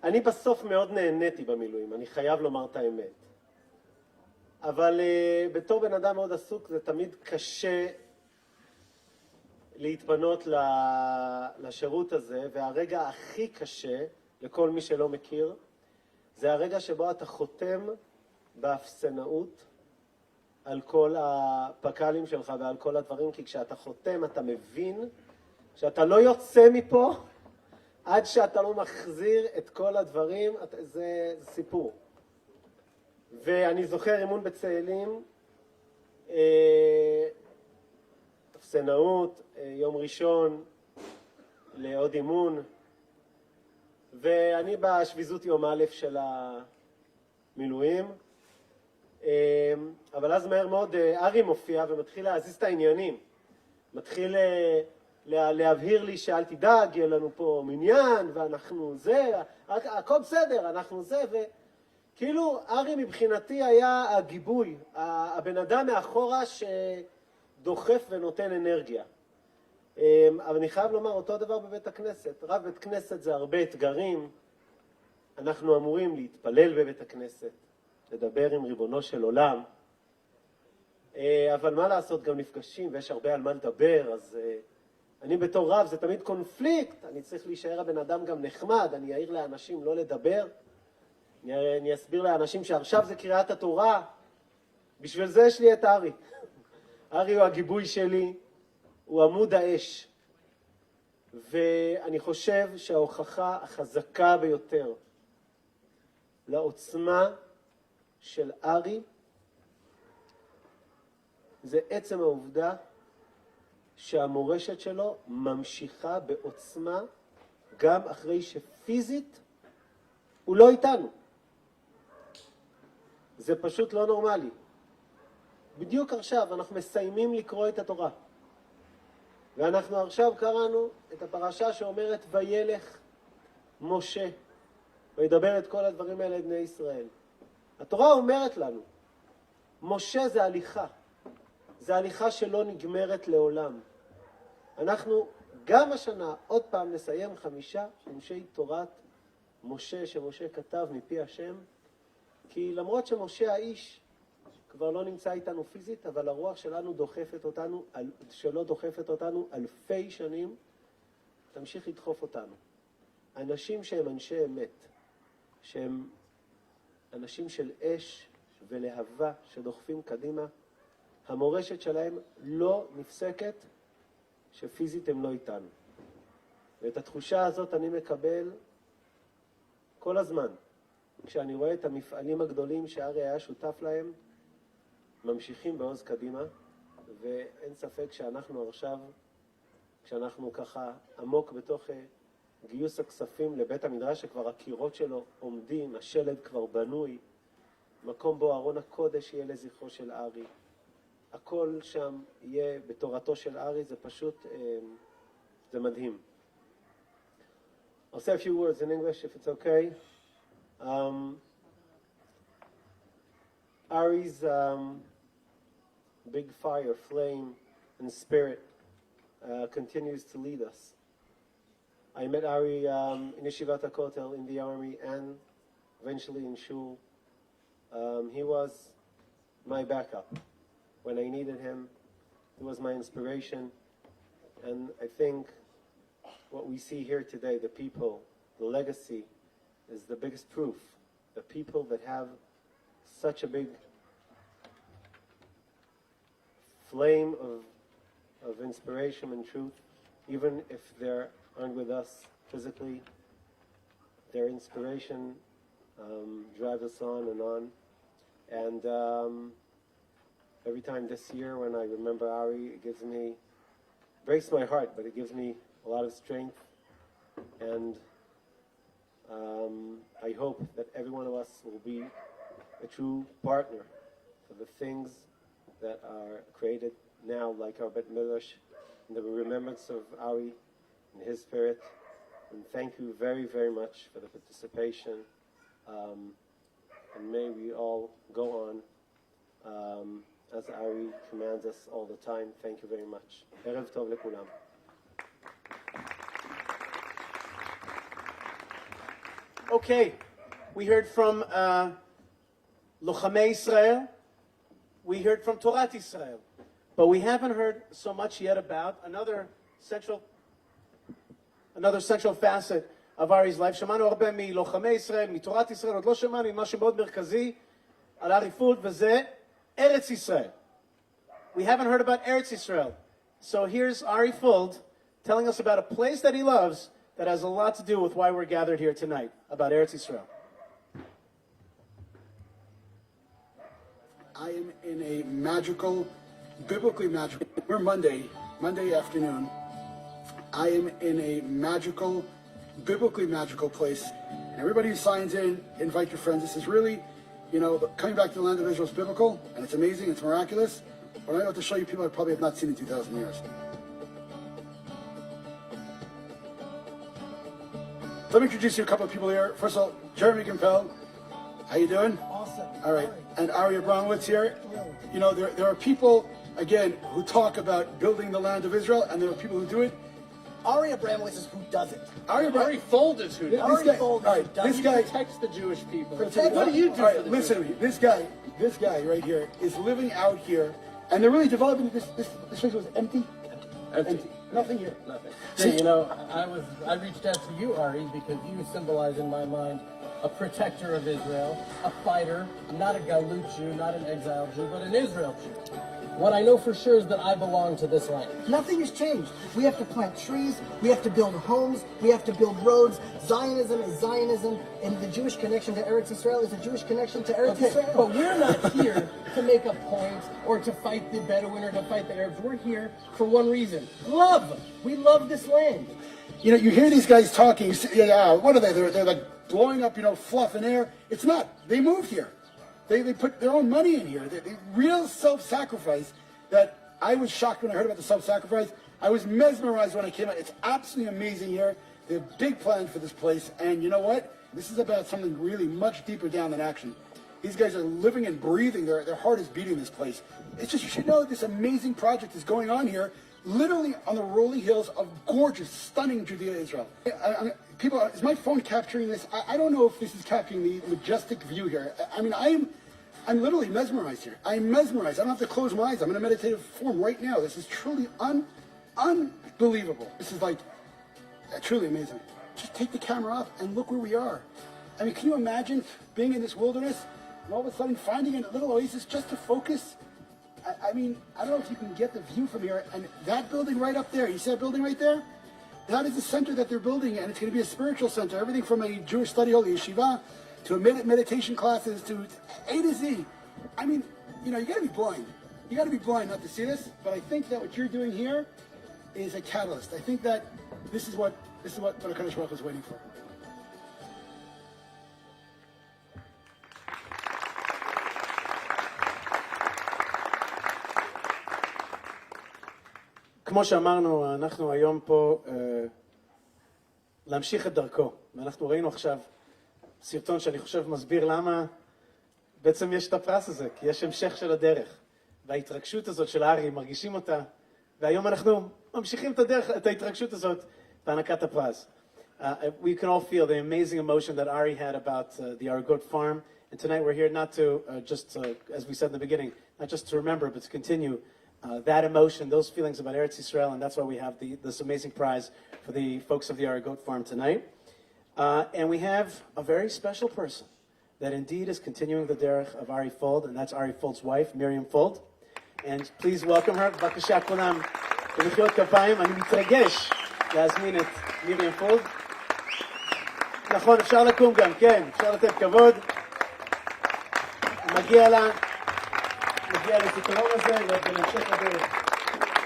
אני בסוף מאוד נהניתי במילואים, אני חייב לומר את האמת. אבל בתור בן אדם מאוד עסוק זה תמיד קשה להתפנות לשירות הזה, והרגע הכי קשה לכל מי שלא מכיר, זה הרגע שבו אתה חותם באפסנאות על כל הפקלים שלך ועל כל הדברים, כי כשאתה חותם אתה מבין שאתה לא יוצא מפה עד שאתה לא מחזיר את כל הדברים, זה סיפור. ואני זוכר אימון בצאלים, אפסנאות, יום ראשון לעוד אימון, ואני בשביזות יום א' של המילואים, אבל אז מהר מאוד ארי מופיע ומתחיל להזיז את העניינים, מתחיל להבהיר לי שאל תדאג, יהיה לנו פה מניין ואנחנו זה, הכל בסדר, אנחנו זה, וכאילו ארי מבחינתי היה הגיבוי, הבן אדם מאחורה שדוחף ונותן אנרגיה. אבל אני חייב לומר אותו דבר בבית הכנסת, רב בית כנסת זה הרבה אתגרים, אנחנו אמורים להתפלל בבית הכנסת, לדבר עם ריבונו של עולם, אבל מה לעשות, גם נפגשים ויש הרבה על מה לדבר, אז אני בתור רב זה תמיד קונפליקט, אני צריך להישאר הבן אדם גם נחמד, אני אעיר לאנשים לא לדבר, אני אסביר לאנשים שעכשיו זה קריאת התורה, בשביל זה יש לי את ארי. ארי הוא הגיבוי שלי, הוא עמוד האש, ואני חושב שההוכחה החזקה ביותר לעוצמה של ארי זה עצם העובדה שהמורשת שלו ממשיכה בעוצמה גם אחרי שפיזית הוא לא איתנו. זה פשוט לא נורמלי. בדיוק עכשיו אנחנו מסיימים לקרוא את התורה. ואנחנו עכשיו קראנו את הפרשה שאומרת וילך משה וידבר את כל הדברים האלה לבני ישראל. התורה אומרת לנו, משה זה הליכה. זה הליכה שלא נגמרת לעולם. אנחנו גם השנה עוד פעם נסיים 5 חומשי תורת משה שמשה כתב מפי השם, כי למרות שמשה האיש כבר לא נמצא איתנו פיזית, אבל הרוח שלנו דוחפת אותנו, שלא דוחפת אותנו אלפי שנים, תמשיך לדחוף אותנו. אנשים שהם אנשי אמת, שהם אנשים של אש ולהבה שדוחפים קדימה, המורשת שלהם לא נפסקת שפיזית הם לא איתנו. ואת התחושה הזאת אני מקבל כל הזמן. כשאני רואה את המפעלים הגדולים שארי היה שותף להם, ממשיכים בעוז קדימה, ואין ספק שאנחנו עכשיו, כשאנחנו ככה עמוק בתוך גיוס הכספים לבית המדרש, שכבר הקירות שלו עומדים, השלד כבר בנוי, מקום בו ארון הקודש יהיה לזכרו של ארי. הכל שם יהיה בתורתו של ארי, זה פשוט, זה מדהים. I'll say a few words in English if it's okay. Ari's big fire, flame, and spirit continues to lead us. I met Ari in Yeshivat HaKotel in the army and eventually in Shul. He was my backup. When I needed him, he was my inspiration. And I think what we see here today, the people, the legacy, is the biggest proof. The people that have such a big flame of inspiration and truth, even if they aren't with us physically, their inspiration drives us on and on. And every time this year when I remember Ari, it gives me, breaks my heart, but it gives me a lot of strength. And I hope that every one of us will be a true partner for the things that are created now, like our Bet Midrash, in the remembrance of Ari and his spirit. And thank you very, very much for the participation. And may we all go on as Ari commands us all the time. Thank you very much. Erev Tov lekulam. Okay, we heard from Lochamei Israel. We heard from Torat Israel. But we haven't heard so much yet about another central facet of Ari's life. שמענו הרבה מלוחמי ישראל, מתורת ישראל, עוד לא שמענו משהו מאוד מרכזי על ארי פולד, וזה ארץ ישראל. We haven't heard about Eretz Israel. So here's Ari Fuld telling us about a place that he loves that has a lot to do with why we're gathered here tonight, about Eretz Israel. I am in a magical, biblically magical, we're Monday afternoon. I am in a magical, biblically magical place. And everybody who signs in, invite your friends. This is really, coming back to the land of Israel is biblical, and it's amazing, it's miraculous. But I want to show you people I probably have not seen in 2,000 years. Let me introduce you to a couple of people here. First of all, Jeremy Gimpel. How you doing? Awesome. All right. And Ari Abramowitz here. There are people, again, who talk about building the land of Israel, and there are people who do it. Ari Abramowitz is who does it. Ari Fuld is who does it. This guy protects the Jewish people. What do you do for the listen to me. This guy right here is living out here, and they're really developing this place was empty. Empty. Nothing here. Nothing. Hey, I reached out to you, Ari, because you symbolize in my mind a protector of Israel, a fighter, not a Galut Jew, not an exiled Jew, but an Israel Jew. What I know for sure is that I belong to this land. Nothing has changed. We have to plant trees, we have to build homes, we have to build roads. Zionism is Zionism, and the Jewish connection to Eretz Israel is a Jewish connection to Eretz Israel. But we're not here to make a point or to fight the Bedouin or to fight the Arabs. We're here for one reason: love. We love this land. You hear these guys talking. You say, what are they? They're like blowing up, fluff and air. It's not. They moved here. They put their own money in here. They real self-sacrifice that I was shocked when I heard about the self-sacrifice. I was mesmerized when I came out. It's absolutely amazing here. They have big plans for this place. And you know what? This is about something really much deeper down than action. These guys are living and breathing. Their heart is beating this place. It's just, you should know this amazing project is going on here, literally on the rolling hills of gorgeous, stunning Judea, Israel. People, is my phone capturing this? I don't know if this is capturing the majestic view here. I'm literally mesmerized here. I'm mesmerized. I don't have to close my eyes. I'm in a meditative form right now. This is truly unbelievable. This is like truly amazing. Just take the camera off and look where we are. Can you imagine being in this wilderness and all of a sudden finding a little oasis just to focus? I don't know if you can get the view from here. And that building right up there, you see that building right there? That is the center that they're building, and it's going to be a spiritual center. Everything from a Jewish study hall, yeshiva, to meditation classes, to A to Z. You got to be blind. You got to be blind not to see this. But I think that what you're doing here is a catalyst. I think that this is what HaKadosh Baruch Hu is waiting for. כמו שאמרנו, אנחנו היום פה להמשיך את דרכו. ואנחנו ראינו עכשיו סרטון שאני חושב מסביר למה בעצם יש את הפרס הזה, כי יש המשך של הדרך. וההתרגשות הזאת של ארי, מרגישים אותה, והיום אנחנו ממשיכים את ההתרגשות הזאת בהענקת הפרס. We can all feel the amazing emotion that Ari had about the Aragot farm. And tonight we're here not to just, as we said in the beginning, not just to remember, but to continue that emotion, those feelings about Eretz Yisrael, and that's why we have this amazing prize for the folks of the Aragot farm tonight. And we have a very special person that indeed is continuing the derech of Ari Fuld, and that's Ari Fuld's wife, Miriam Fuld. And please welcome her. בבקשה כולם, במחיאות כפיים. אני מתרגש להזמין את מרים פולד. נכון, אפשר לקום גם, כן, אפשר לתת כבוד. מגיע לה זיכרון הזה, ובנמשך הדרך.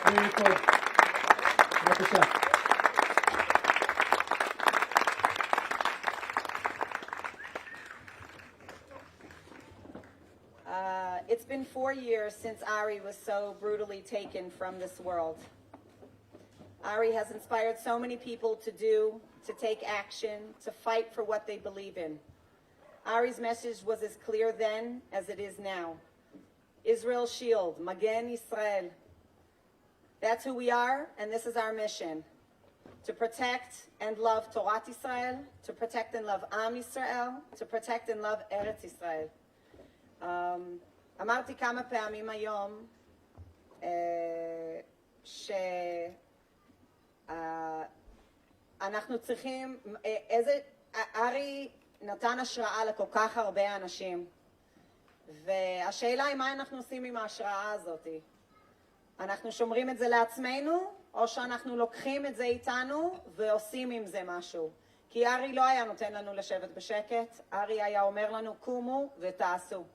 מרים פולד, בבקשה. It's been 4 years since Ari was so brutally taken from this world. Ari has inspired so many people to take action, to fight for what they believe in. Ari's message was as clear then as it is now. Israel Shield, Magen Israel. That's who we are, and this is our mission. To protect and love Torat Israel, to protect and love Am Yisrael, to protect and love Eretz Israel. אמרתי כמה פעמים היום שאנחנו צריכים, ארי נתן השראה לכל כך הרבה אנשים, והשאלה היא מה אנחנו עושים עם ההשראה הזאת. אנחנו שומרים את זה לעצמנו, או שאנחנו לוקחים את זה איתנו ועושים עם זה משהו. כי ארי לא היה נותן לנו לשבת בשקט, ארי היה אומר לנו קומו ותעשו.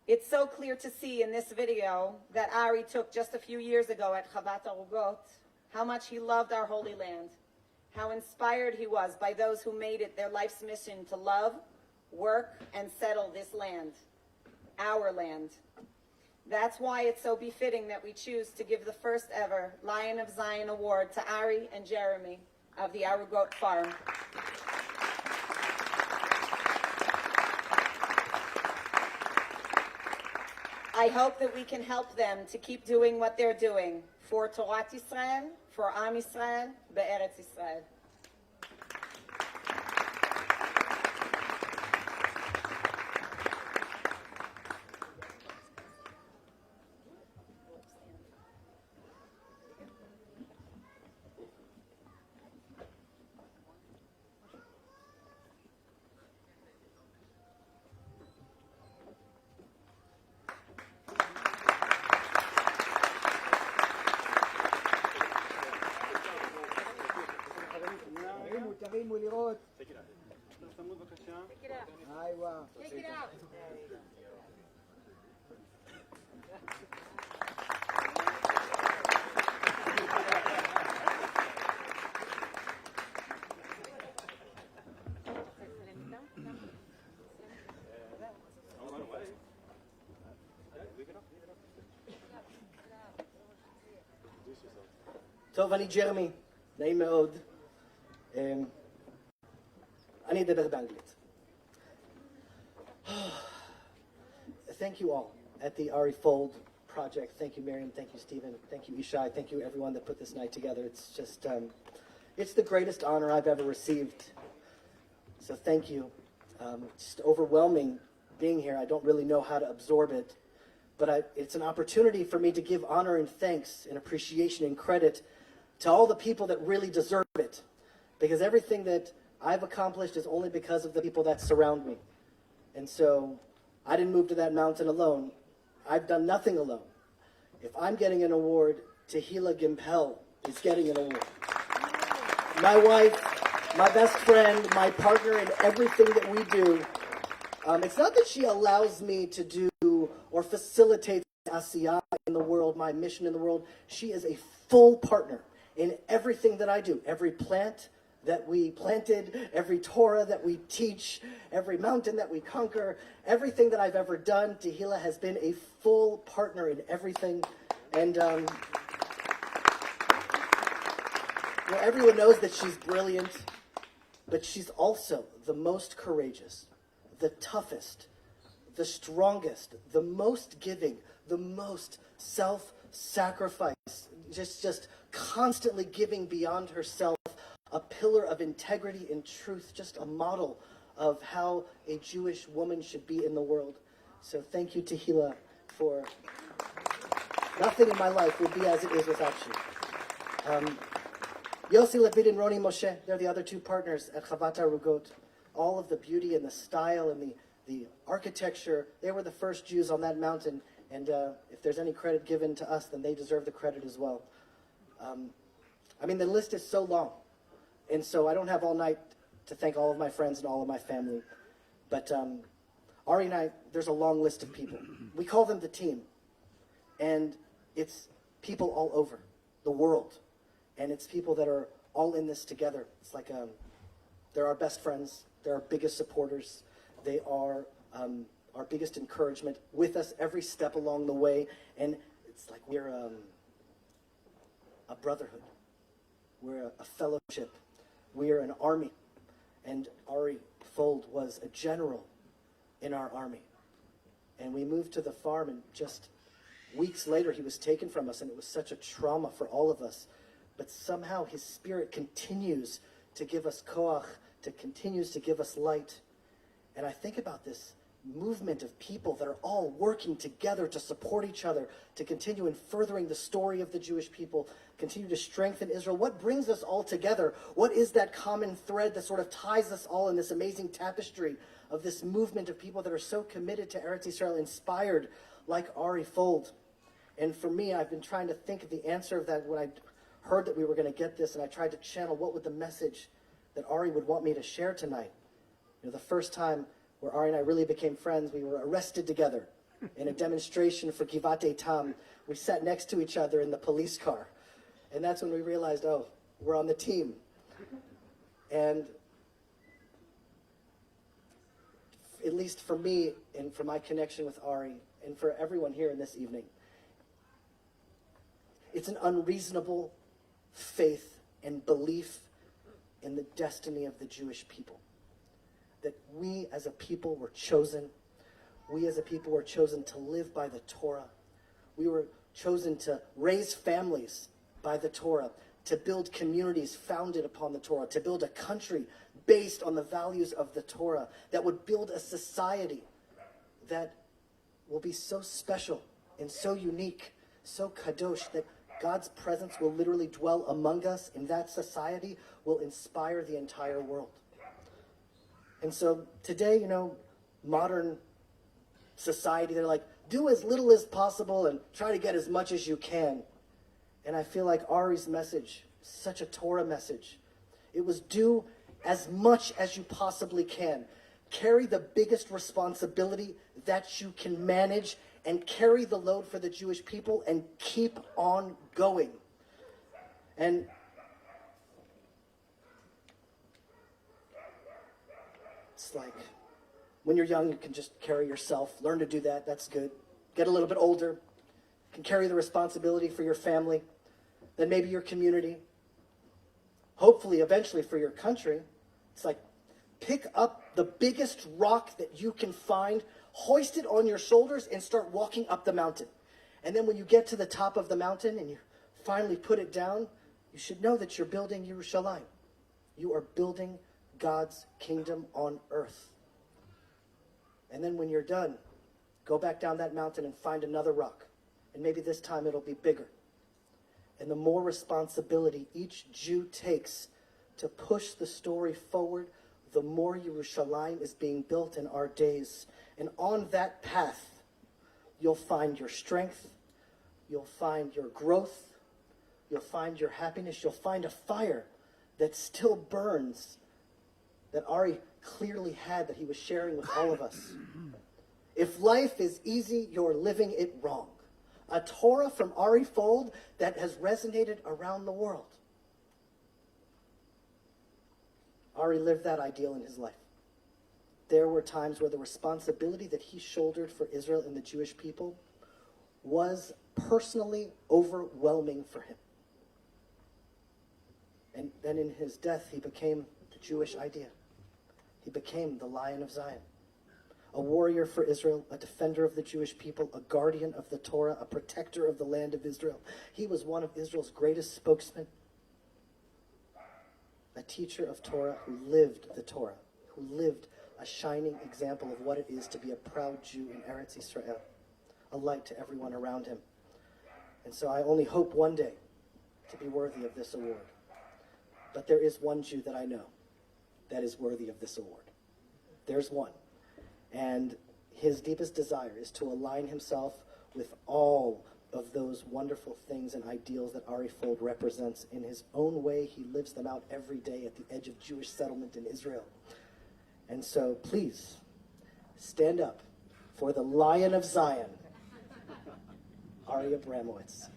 It's so clear to see in this video that Ari took just a few years ago at Chavat Arugot, how much he loved our Holy Land, how inspired he was by those who made it their life's mission to love, work, and settle this land, our land. That's why it's so befitting that we choose to give the first ever Lion of Zion Award to Ari and Jeremy of the Arugot Farm. I hope that we can help them to keep doing what they're doing for Torat Yisrael, for Am Yisrael, Be'eretz Yisrael. תרימו לראות. איווה. טוב, אני ג'רמי, נעים מאוד. אני אדבר באנגלית. Thank you all at the Ari Fuld project. Thank you, Miriam. Thank you, Stephen. Thank you, Ishai. Thank you, everyone that put this night together. It's just, it's the greatest honor I've ever received. So thank you. Just overwhelming being here. I don't really know how to absorb it. But it's an opportunity for me to give honor and thanks and appreciation and credit to all the people that really deserve it. Because everything that I've accomplished is only because of the people that surround me. And so I didn't move to that mountain alone. I've done nothing alone. If I'm getting an award, Tehila Gimpel is getting an award. My wife, my best friend, my partner in everything that we do. It's not that she allows me to do or facilitate Asiyah in the world, my mission in the world. She is a full partner in everything that I do. Every plant that we planted, every Torah that we teach, every mountain that we conquer, everything that I've ever done, Tehila has been a full partner in everything. And everyone knows that she's brilliant, but she's also the most courageous, the toughest, the strongest, the most giving, the most self-sacrifice, just constantly giving beyond herself, a pillar of integrity and truth, just a model of how a Jewish woman should be in the world. So thank you, Tehila, for nothing in my life would be as it is without you. Yossi Levid and Roni Moshe, they're the other two partners at Chavat Arugot. All of the beauty and the style and the architecture, they were the first Jews on that mountain. And if there's any credit given to us, then they deserve the credit as well. I mean, the list is so long. And so I don't have all night to thank all of my friends and all of my family. But Ari and I, there's a long list of people. We call them the team. And it's people all over the world. And it's people that are all in this together. It's like they're our best friends. They're our biggest supporters. They are our biggest encouragement with us every step along the way. And it's like we're a brotherhood. We're a fellowship. We are an army. And Ari Fuld was a general in our army. And we moved to the farm, and just weeks later, he was taken from us, and it was such a trauma for all of us. But somehow his spirit continues to give us koach, continues to give us light. And I think about this movement of people that are all working together to support each other, to continue in furthering the story of the Jewish people, continue to strengthen Israel. What brings us all together? What is that common thread that sort of ties us all in this amazing tapestry of this movement of people that are so committed to Eretz Yisrael, inspired like Ari Fuld? And for me, I've been trying to think of the answer of that when I heard that we were going to get this, and I tried to channel what would the message that Ari would want me to share tonight. You know, the first time where Ari and I really became friends, we were arrested together in a demonstration for Givat Eitam. We sat next to each other in the police car. And that's when we realized, oh, we're on the team. And at least for me, and for my connection with Ari, and for everyone here in this evening, it's an unreasonable faith and belief in the destiny of the Jewish people. That we as a people were chosen. We as a people were chosen to live by the Torah. We were chosen to raise families by the Torah, to build communities founded upon the Torah, to build a country based on the values of the Torah, that would build a society that will be so special and so unique, so kadosh, that God's presence will literally dwell among us, and that society will inspire the entire world. And so today, you know, modern society, they're like, do as little as possible and try to get as much as you can. And I feel like Ari's message, such a Torah message. It was do as much as you possibly can. Carry the biggest responsibility that you can manage, and carry the load for the Jewish people, and keep on going. And it's like, when you're young, you can just carry yourself. Learn to do that. That's good. Get a little bit older, you can carry the responsibility for your family, then maybe your community, hopefully, eventually for your country. It's like, pick up the biggest rock that you can find, hoist it on your shoulders, and start walking up the mountain. And then when you get to the top of the mountain and you finally put it down, you should know that you're building Yerushalayim. You are building God's kingdom on earth. And then when you're done, go back down that mountain and find another rock. And maybe this time it'll be bigger. And the more responsibility each Jew takes to push the story forward, the more Yerushalayim is being built in our days. And on that path, you'll find your strength, you'll find your growth, you'll find your happiness, you'll find a fire that still burns, that Ari clearly had, that he was sharing with all of us. If life is easy, you're living it wrong. A Torah from Ari Fuld that has resonated around the world. Ari lived that ideal in his life. There were times where the responsibility that he shouldered for Israel and the Jewish people was personally overwhelming for him. And then in his death, he became the Jewish idea. He became the Lion of Zion. A warrior for Israel, a defender of the Jewish people, a guardian of the Torah, a protector of the land of Israel. He was one of Israel's greatest spokesmen, a teacher of Torah who lived the Torah, who lived a shining example of what it is to be a proud Jew in Eretz Yisrael, a light to everyone around him. And so I only hope one day to be worthy of this award. But there is one Jew that I know that is worthy of this award. There's one. And his deepest desire is to align himself with all of those wonderful things and ideals that Ari Fuld represents. In his own way, he lives them out every day at the edge of Jewish settlement in Israel. And so, please, stand up for the Lion of Zion, Ari Abramowitz.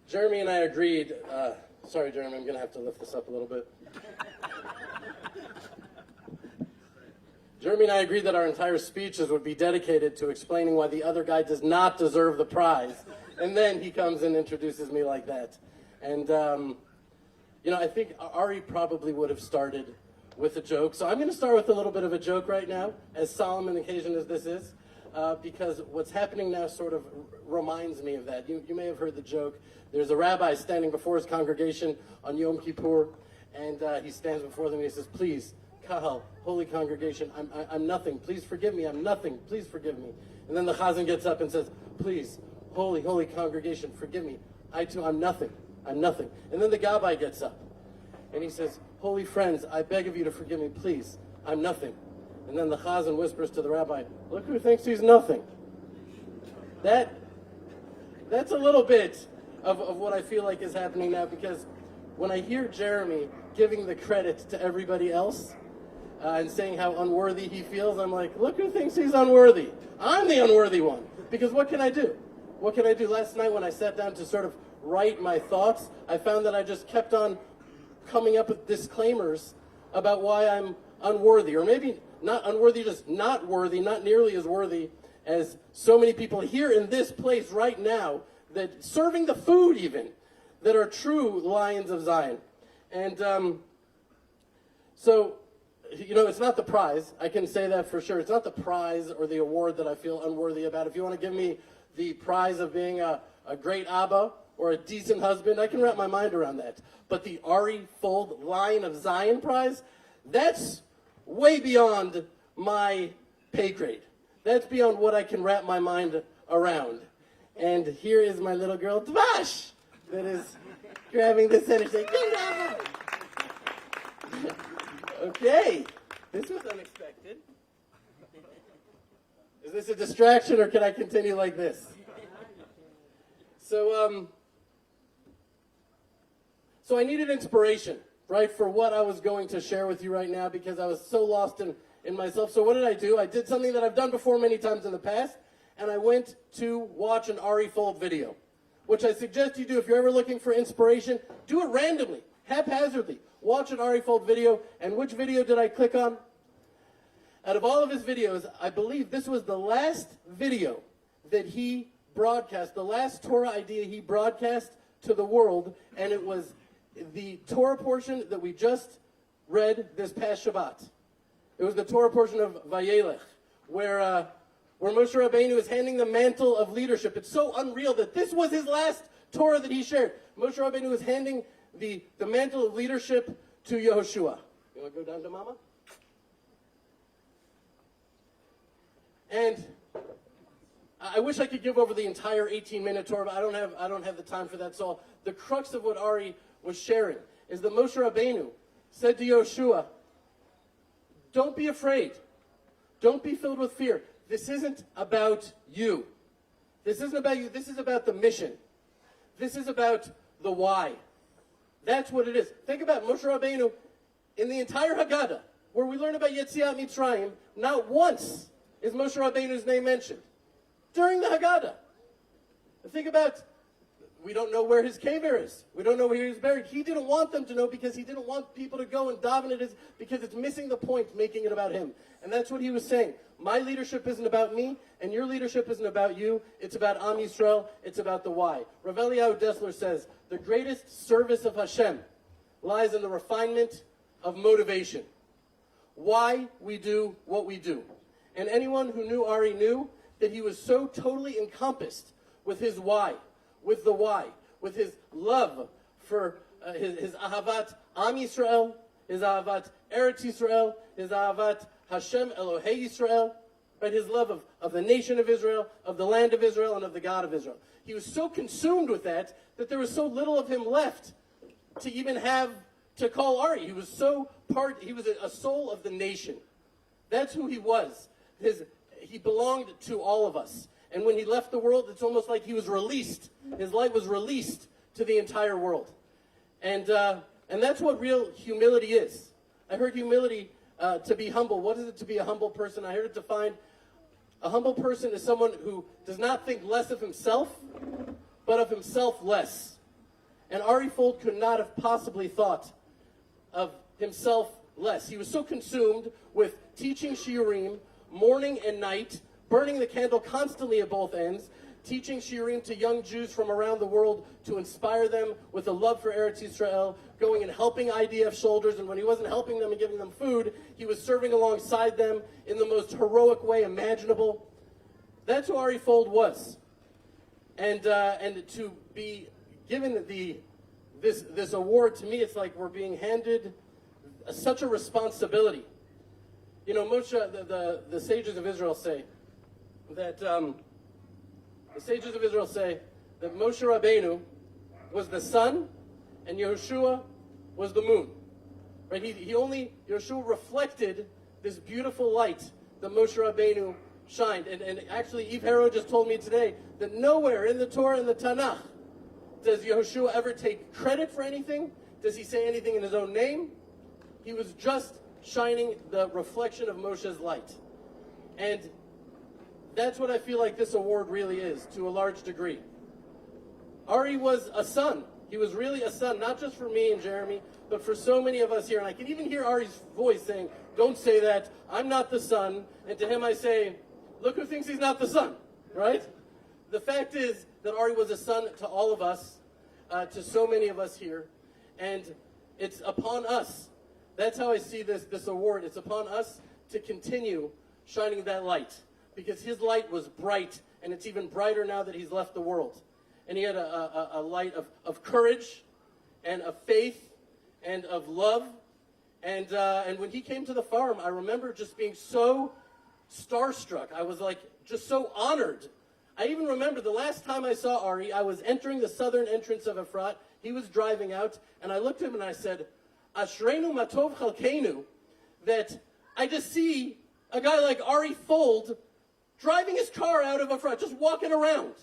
Jeremy and I agreed, sorry Jeremy, I'm going to have to lift this up a little bit. Jeremy and I agreed that our entire speeches would be dedicated to explaining why the other guy does not deserve the prize, And then he comes and introduces me like that. And, you know, I think Ari probably would have started with a joke. So I'm going to start with a little bit of a joke right now, as solemn an occasion as this is, because what's happening now sort of reminds me of that. You may have heard the joke. There's a rabbi standing before his congregation on Yom Kippur, and he stands before them and he says, please, Kahal, holy congregation, I'm nothing. Please forgive me. I'm nothing. Please forgive me. And then the chazan gets up and says, please, holy congregation, forgive me. I too, I'm nothing. I'm nothing. And then the gabbai gets up and he says, holy friends, I beg of you to forgive me, please. I'm nothing. And then the chazan whispers to the rabbi, look who thinks he's nothing. That's a little bit of what I feel like is happening now, because when I hear Jeremy giving the credit to everybody else and saying how unworthy he feels, I'm like, look who thinks he's unworthy. I'm the unworthy one. Because what can I do? What can I do? Last night when I sat down to sort of write my thoughts, I found that I just kept on coming up with disclaimers about why I'm unworthy, or maybe not unworthy, just not worthy, not nearly as worthy as so many people here in this place right now, that serving the food even, that are true lions of Zion. And so, you know, it's not the prize. I can say that for sure. It's not the prize or the award that I feel unworthy about. If you want to give me the prize of being a great Abba or a decent husband, I can wrap my mind around that. But the Ari Fuld Lion of Zion prize, that's way beyond my pay grade. That's beyond what I can wrap my mind around. And here is my little girl, Dvash, that is grabbing this head and saying, okay, this was unexpected. Is this a distraction, or can I continue like this? So I needed inspiration, right, for what I was going to share with you right now, because I was so lost in myself. So what did I do? I did something that I've done before many times in the past, and I went to watch an Ari Fuld video, which I suggest you do. If you're ever looking for inspiration, do it randomly, haphazardly. Watch an Ari Fuld video. And which video did I click on? Out of all of his videos, I believe this was the last video that he broadcast, the last Torah idea he broadcast to the world, and it was the Torah portion that we just read this past Shabbat. It was the Torah portion of Vayelech, where Moshe Rabbeinu is handing the mantle of leadership. It's so unreal that this was his last Torah that he shared. Moshe Rabbeinu is handing the mantle of leadership to Yehoshua. You want to go down to Mama? And I wish I could give over the entire 18-minute Torah, but I don't have the time for that. So the crux of what Ari was sharing is that Moshe Rabbeinu said to Yehoshua, don't be afraid. Don't be filled with fear. This isn't about you. This isn't about you. This is about the mission. This is about the why. That's what it is. Think about Moshe Rabbeinu in the entire Haggadah, where we learn about Yetziat Mitzrayim. Not once is Moshe Rabbeinu's name mentioned during the Haggadah. Think about, we don't know where his kever is. We don't know where he's buried. He didn't want them to know, because he didn't want people to go and daven it, because it's missing the point, making it about him. And that's what he was saying. My leadership isn't about me, and your leadership isn't about you. It's about Am Yisrael. It's about the why. Rav Eliyahu Dessler says, the greatest service of Hashem lies in the refinement of motivation. Why we do what we do. And anyone who knew Ari knew that he was so totally encompassed with his why, with the why, with his love for his ahavat Am Yisrael, his ahavat Eretz Yisrael, his ahavat Hashem Elohei Yisrael, right? His love of the nation of Israel, of the land of Israel, and of the God of Israel. He was so consumed with that there was so little of him left to even have to call Ari. He was he was a soul of the nation. That's who he was. He belonged to all of us. And when he left the world, it's almost like he was released. His light was released to the entire world. And that's what real humility is. I heard humility to be humble. What is it to be a humble person? I heard it defined. A humble person is someone who does not think less of himself, but of himself less. And Ari Fuld could not have possibly thought of himself less. He was so consumed with teaching shiurim, morning and night, burning the candle constantly at both ends, teaching shiurim to young Jews from around the world to inspire them with a love for Eretz Yisrael, going and helping IDF soldiers, and when he wasn't helping them and giving them food, he was serving alongside them in the most heroic way imaginable. That's who Ari Fuld was. And to be given this award, to me, it's like we're being handed such a responsibility. You know, Moshe, the sages of Israel say that Moshe Rabbeinu was the sun and Yehoshua was the moon. Right? Yehoshua reflected this beautiful light that Moshe Rabbeinu shined. And actually, Eve Harrow just told me today that nowhere in the Torah and the Tanakh does Yehoshua ever take credit for anything. Does he say anything in his own name? He was just shining the reflection of Moshe's light. And that's what I feel like this award really is, to a large degree. Ari was a son. He was really a son, not just for me and Jeremy, but for so many of us here. And I can even hear Ari's voice saying, don't say that, I'm not the son. And to him I say, look who thinks he's not the son, right? The fact is that Ari was a son to all of us, to so many of us here. And it's upon us. That's how I see this award. It's upon us to continue shining that light, because his light was bright, and it's even brighter now that he's left the world. And he had a light of courage and of faith and of love. And when he came to the farm, I remember just being so starstruck. I was like just so honored. I even remember the last time I saw Ari, I was entering the southern entrance of Efrat. He was driving out, and I looked at him and I said, Ashreinu matov chalkeinu, that I just see a guy like Ari Fuld driving his car out of Efrat, just walking around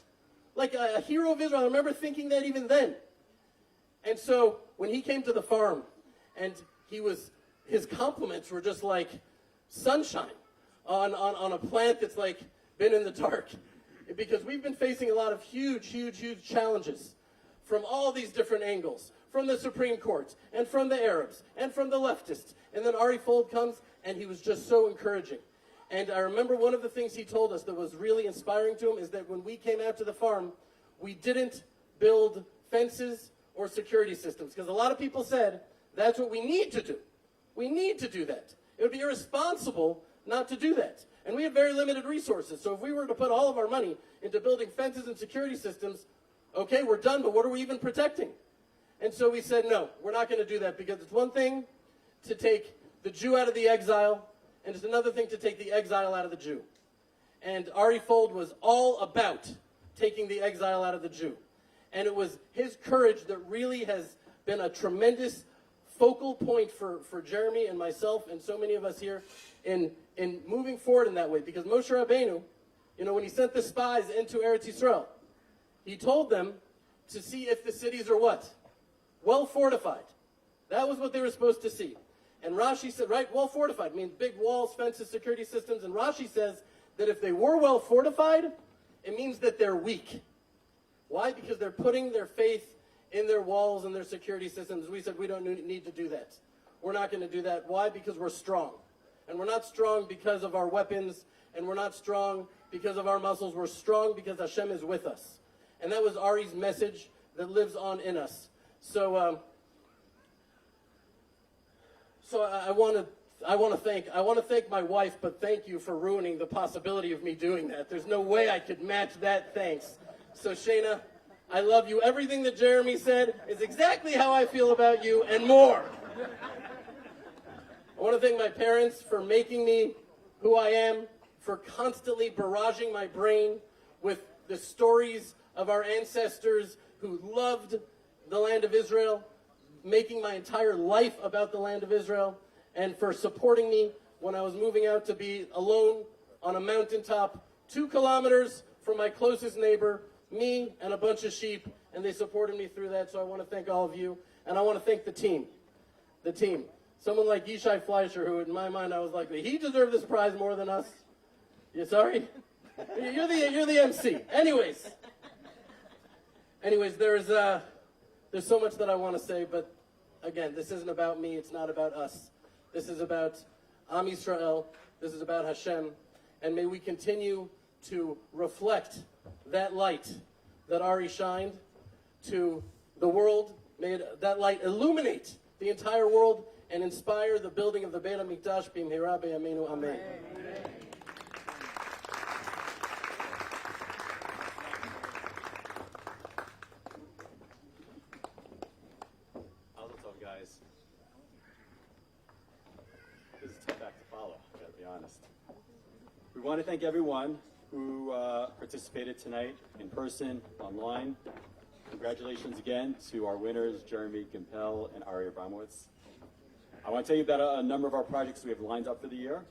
like a hero of Israel. I remember thinking that even then. And so when he came to the farm, and his compliments were just like sunshine on a plant that's like been in the dark, because we've been facing a lot of huge challenges from all these different angles. From the Supreme Court, and from the Arabs, and from the leftists. And then Ari Fuld comes, and he was just so encouraging. And I remember one of the things he told us that was really inspiring to him is that when we came out to the farm, we didn't build fences or security systems. Because a lot of people said, that's what we need to do. We need to do that. It would be irresponsible not to do that. And we have very limited resources. So if we were to put all of our money into building fences and security systems, okay, we're done, but what are we even protecting? And so we said, no, we're not going to do that, because it's one thing to take the Jew out of the exile, and it's another thing to take the exile out of the Jew. And Ari Fuld was all about taking the exile out of the Jew. And it was his courage that really has been a tremendous focal point for Jeremy and myself and so many of us here in moving forward in that way. Because Moshe Rabbeinu, when he sent the spies into Eretz Yisrael, he told them to see if the cities are what? Well fortified. That was what they were supposed to see. And Rashi said, right, well fortified means big walls, fences, security systems. And Rashi says that if they were well fortified, it means that they're weak. Why? Because they're putting their faith in their walls and their security systems. We said we don't need to do that. We're not going to do that. Why? Because we're strong. And we're not strong because of our weapons, and we're not strong because of our muscles. We're strong because Hashem is with us. And that was Ari's message that lives on in us. So I want to thank my wife, but thank you for ruining the possibility of me doing that. There's no way I could match that thanks. So Shayna, I love you. Everything that Jeremy said is exactly how I feel about you and more. I want to thank my parents for making me who I am, for constantly barraging my brain with the stories of our ancestors who loved the land of Israel, making my entire life about the land of Israel, and for supporting me when I was moving out to be alone on a mountaintop 2 kilometers from my closest neighbor, me and a bunch of sheep, and they supported me through that. So I want to thank all of you, and I want to thank the team. Someone like Yishai Fleischer, who in my mind I was like, he deserved this prize more than us. You sorry? You're the MC. Anyways, there's so much that I want to say, but again, this isn't about me. It's not about us. This is about Am Yisrael. This is about Hashem. And may we continue to reflect that light that Ari shined to the world, may that light illuminate the entire world and inspire the building of the Beit HaMikdash b'mhira b'yameinu amen. Guys, this is a tough act to follow, I gotta be honest. We want to thank everyone who participated tonight in person, online. Congratulations again to our winners, Jeremy Gimpel and Ari Abramowitz. I want to tell you about a number of our projects we have lined up for the year.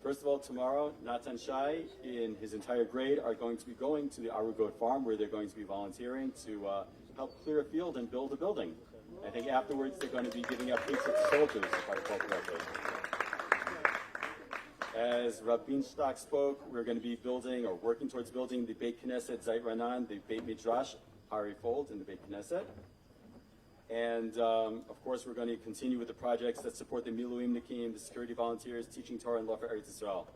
First of all, tomorrow, Natan Shai and his entire grade are going to be going to the Aru Goat Farm, where they're going to be volunteering to help clear a field and build a building. I think afterwards they're going to be giving out pizza to soldiers, if I recall correctly. As Rav Bienstock spoke, we're going to be building or working towards building the Beit Knesset Zait Ranan, the Beit Midrash Ari Fuld in the Beit Knesset. And of course, we're going to continue with the projects that support the Miluimnikim, the security volunteers, teaching Torah and love for Eretz Yisrael.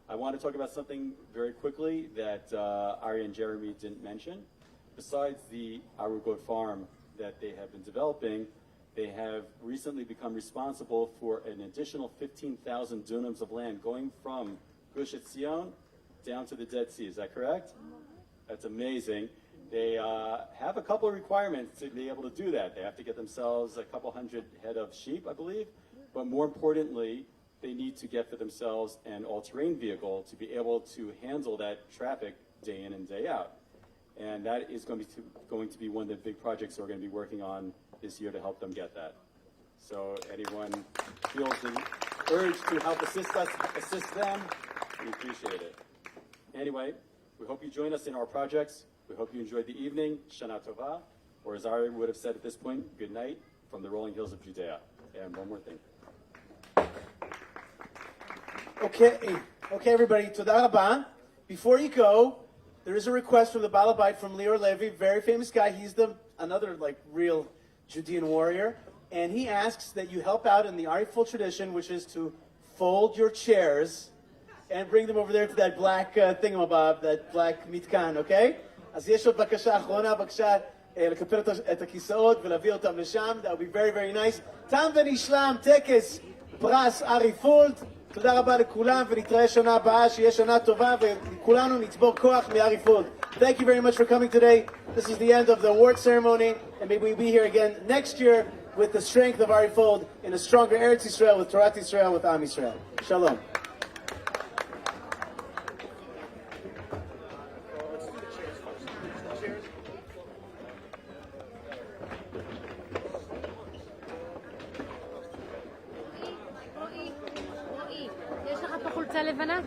I want to talk about something very quickly that Ari and Jeremy didn't mention. Besides the Aru Goat Farm that they have been developing, they have recently become responsible for an additional 15,000 dunams of land going from Gush Etzion down to the Dead Sea. Is that correct? That's amazing. They have a couple of requirements to be able to do that. They have to get themselves a couple hundred head of sheep, I believe. But more importantly, they need to get for themselves an all-terrain vehicle to be able to handle that traffic day in and day out. And that is going to be one of the big projects we're going to be working on this year to help them get that. So anyone feels the urge to help assist them, we appreciate it. Anyway, we hope you join us in our projects. We hope you enjoyed the evening. Shana Tova, or as Ari would have said at this point, good night from the rolling hills of Judea. And one more thing. Okay, everybody, Toda Rabba. Before you go, there is a request from the Balabite from Lior Levi, very famous guy. He's another real Judean warrior, and he asks that you help out in the Ari Fuld tradition, which is to fold your chairs and bring them over there to that black thingamabob, that black mitkan, okay? אז יש עוד בקשה אחרונה, בבקשה לקפל את הכיסאות ולהביא אותם לשם. That would be very, very nice. תם ונשלם טקס פרס ארי פולד. תודה רבה לכולם, ונתראה שנה הבאה, שיהיה שנה טובה, וכולנו נצבור כוח מארי פולד. Thank you very much for coming today. This is the end of the award ceremony, and maybe we'll be here again next year with the strength of Ari Fuld in a stronger Eretz Yisrael, with Torah Yisrael, with Am Yisrael. Shalom. יש לך פה חולצה לבנה?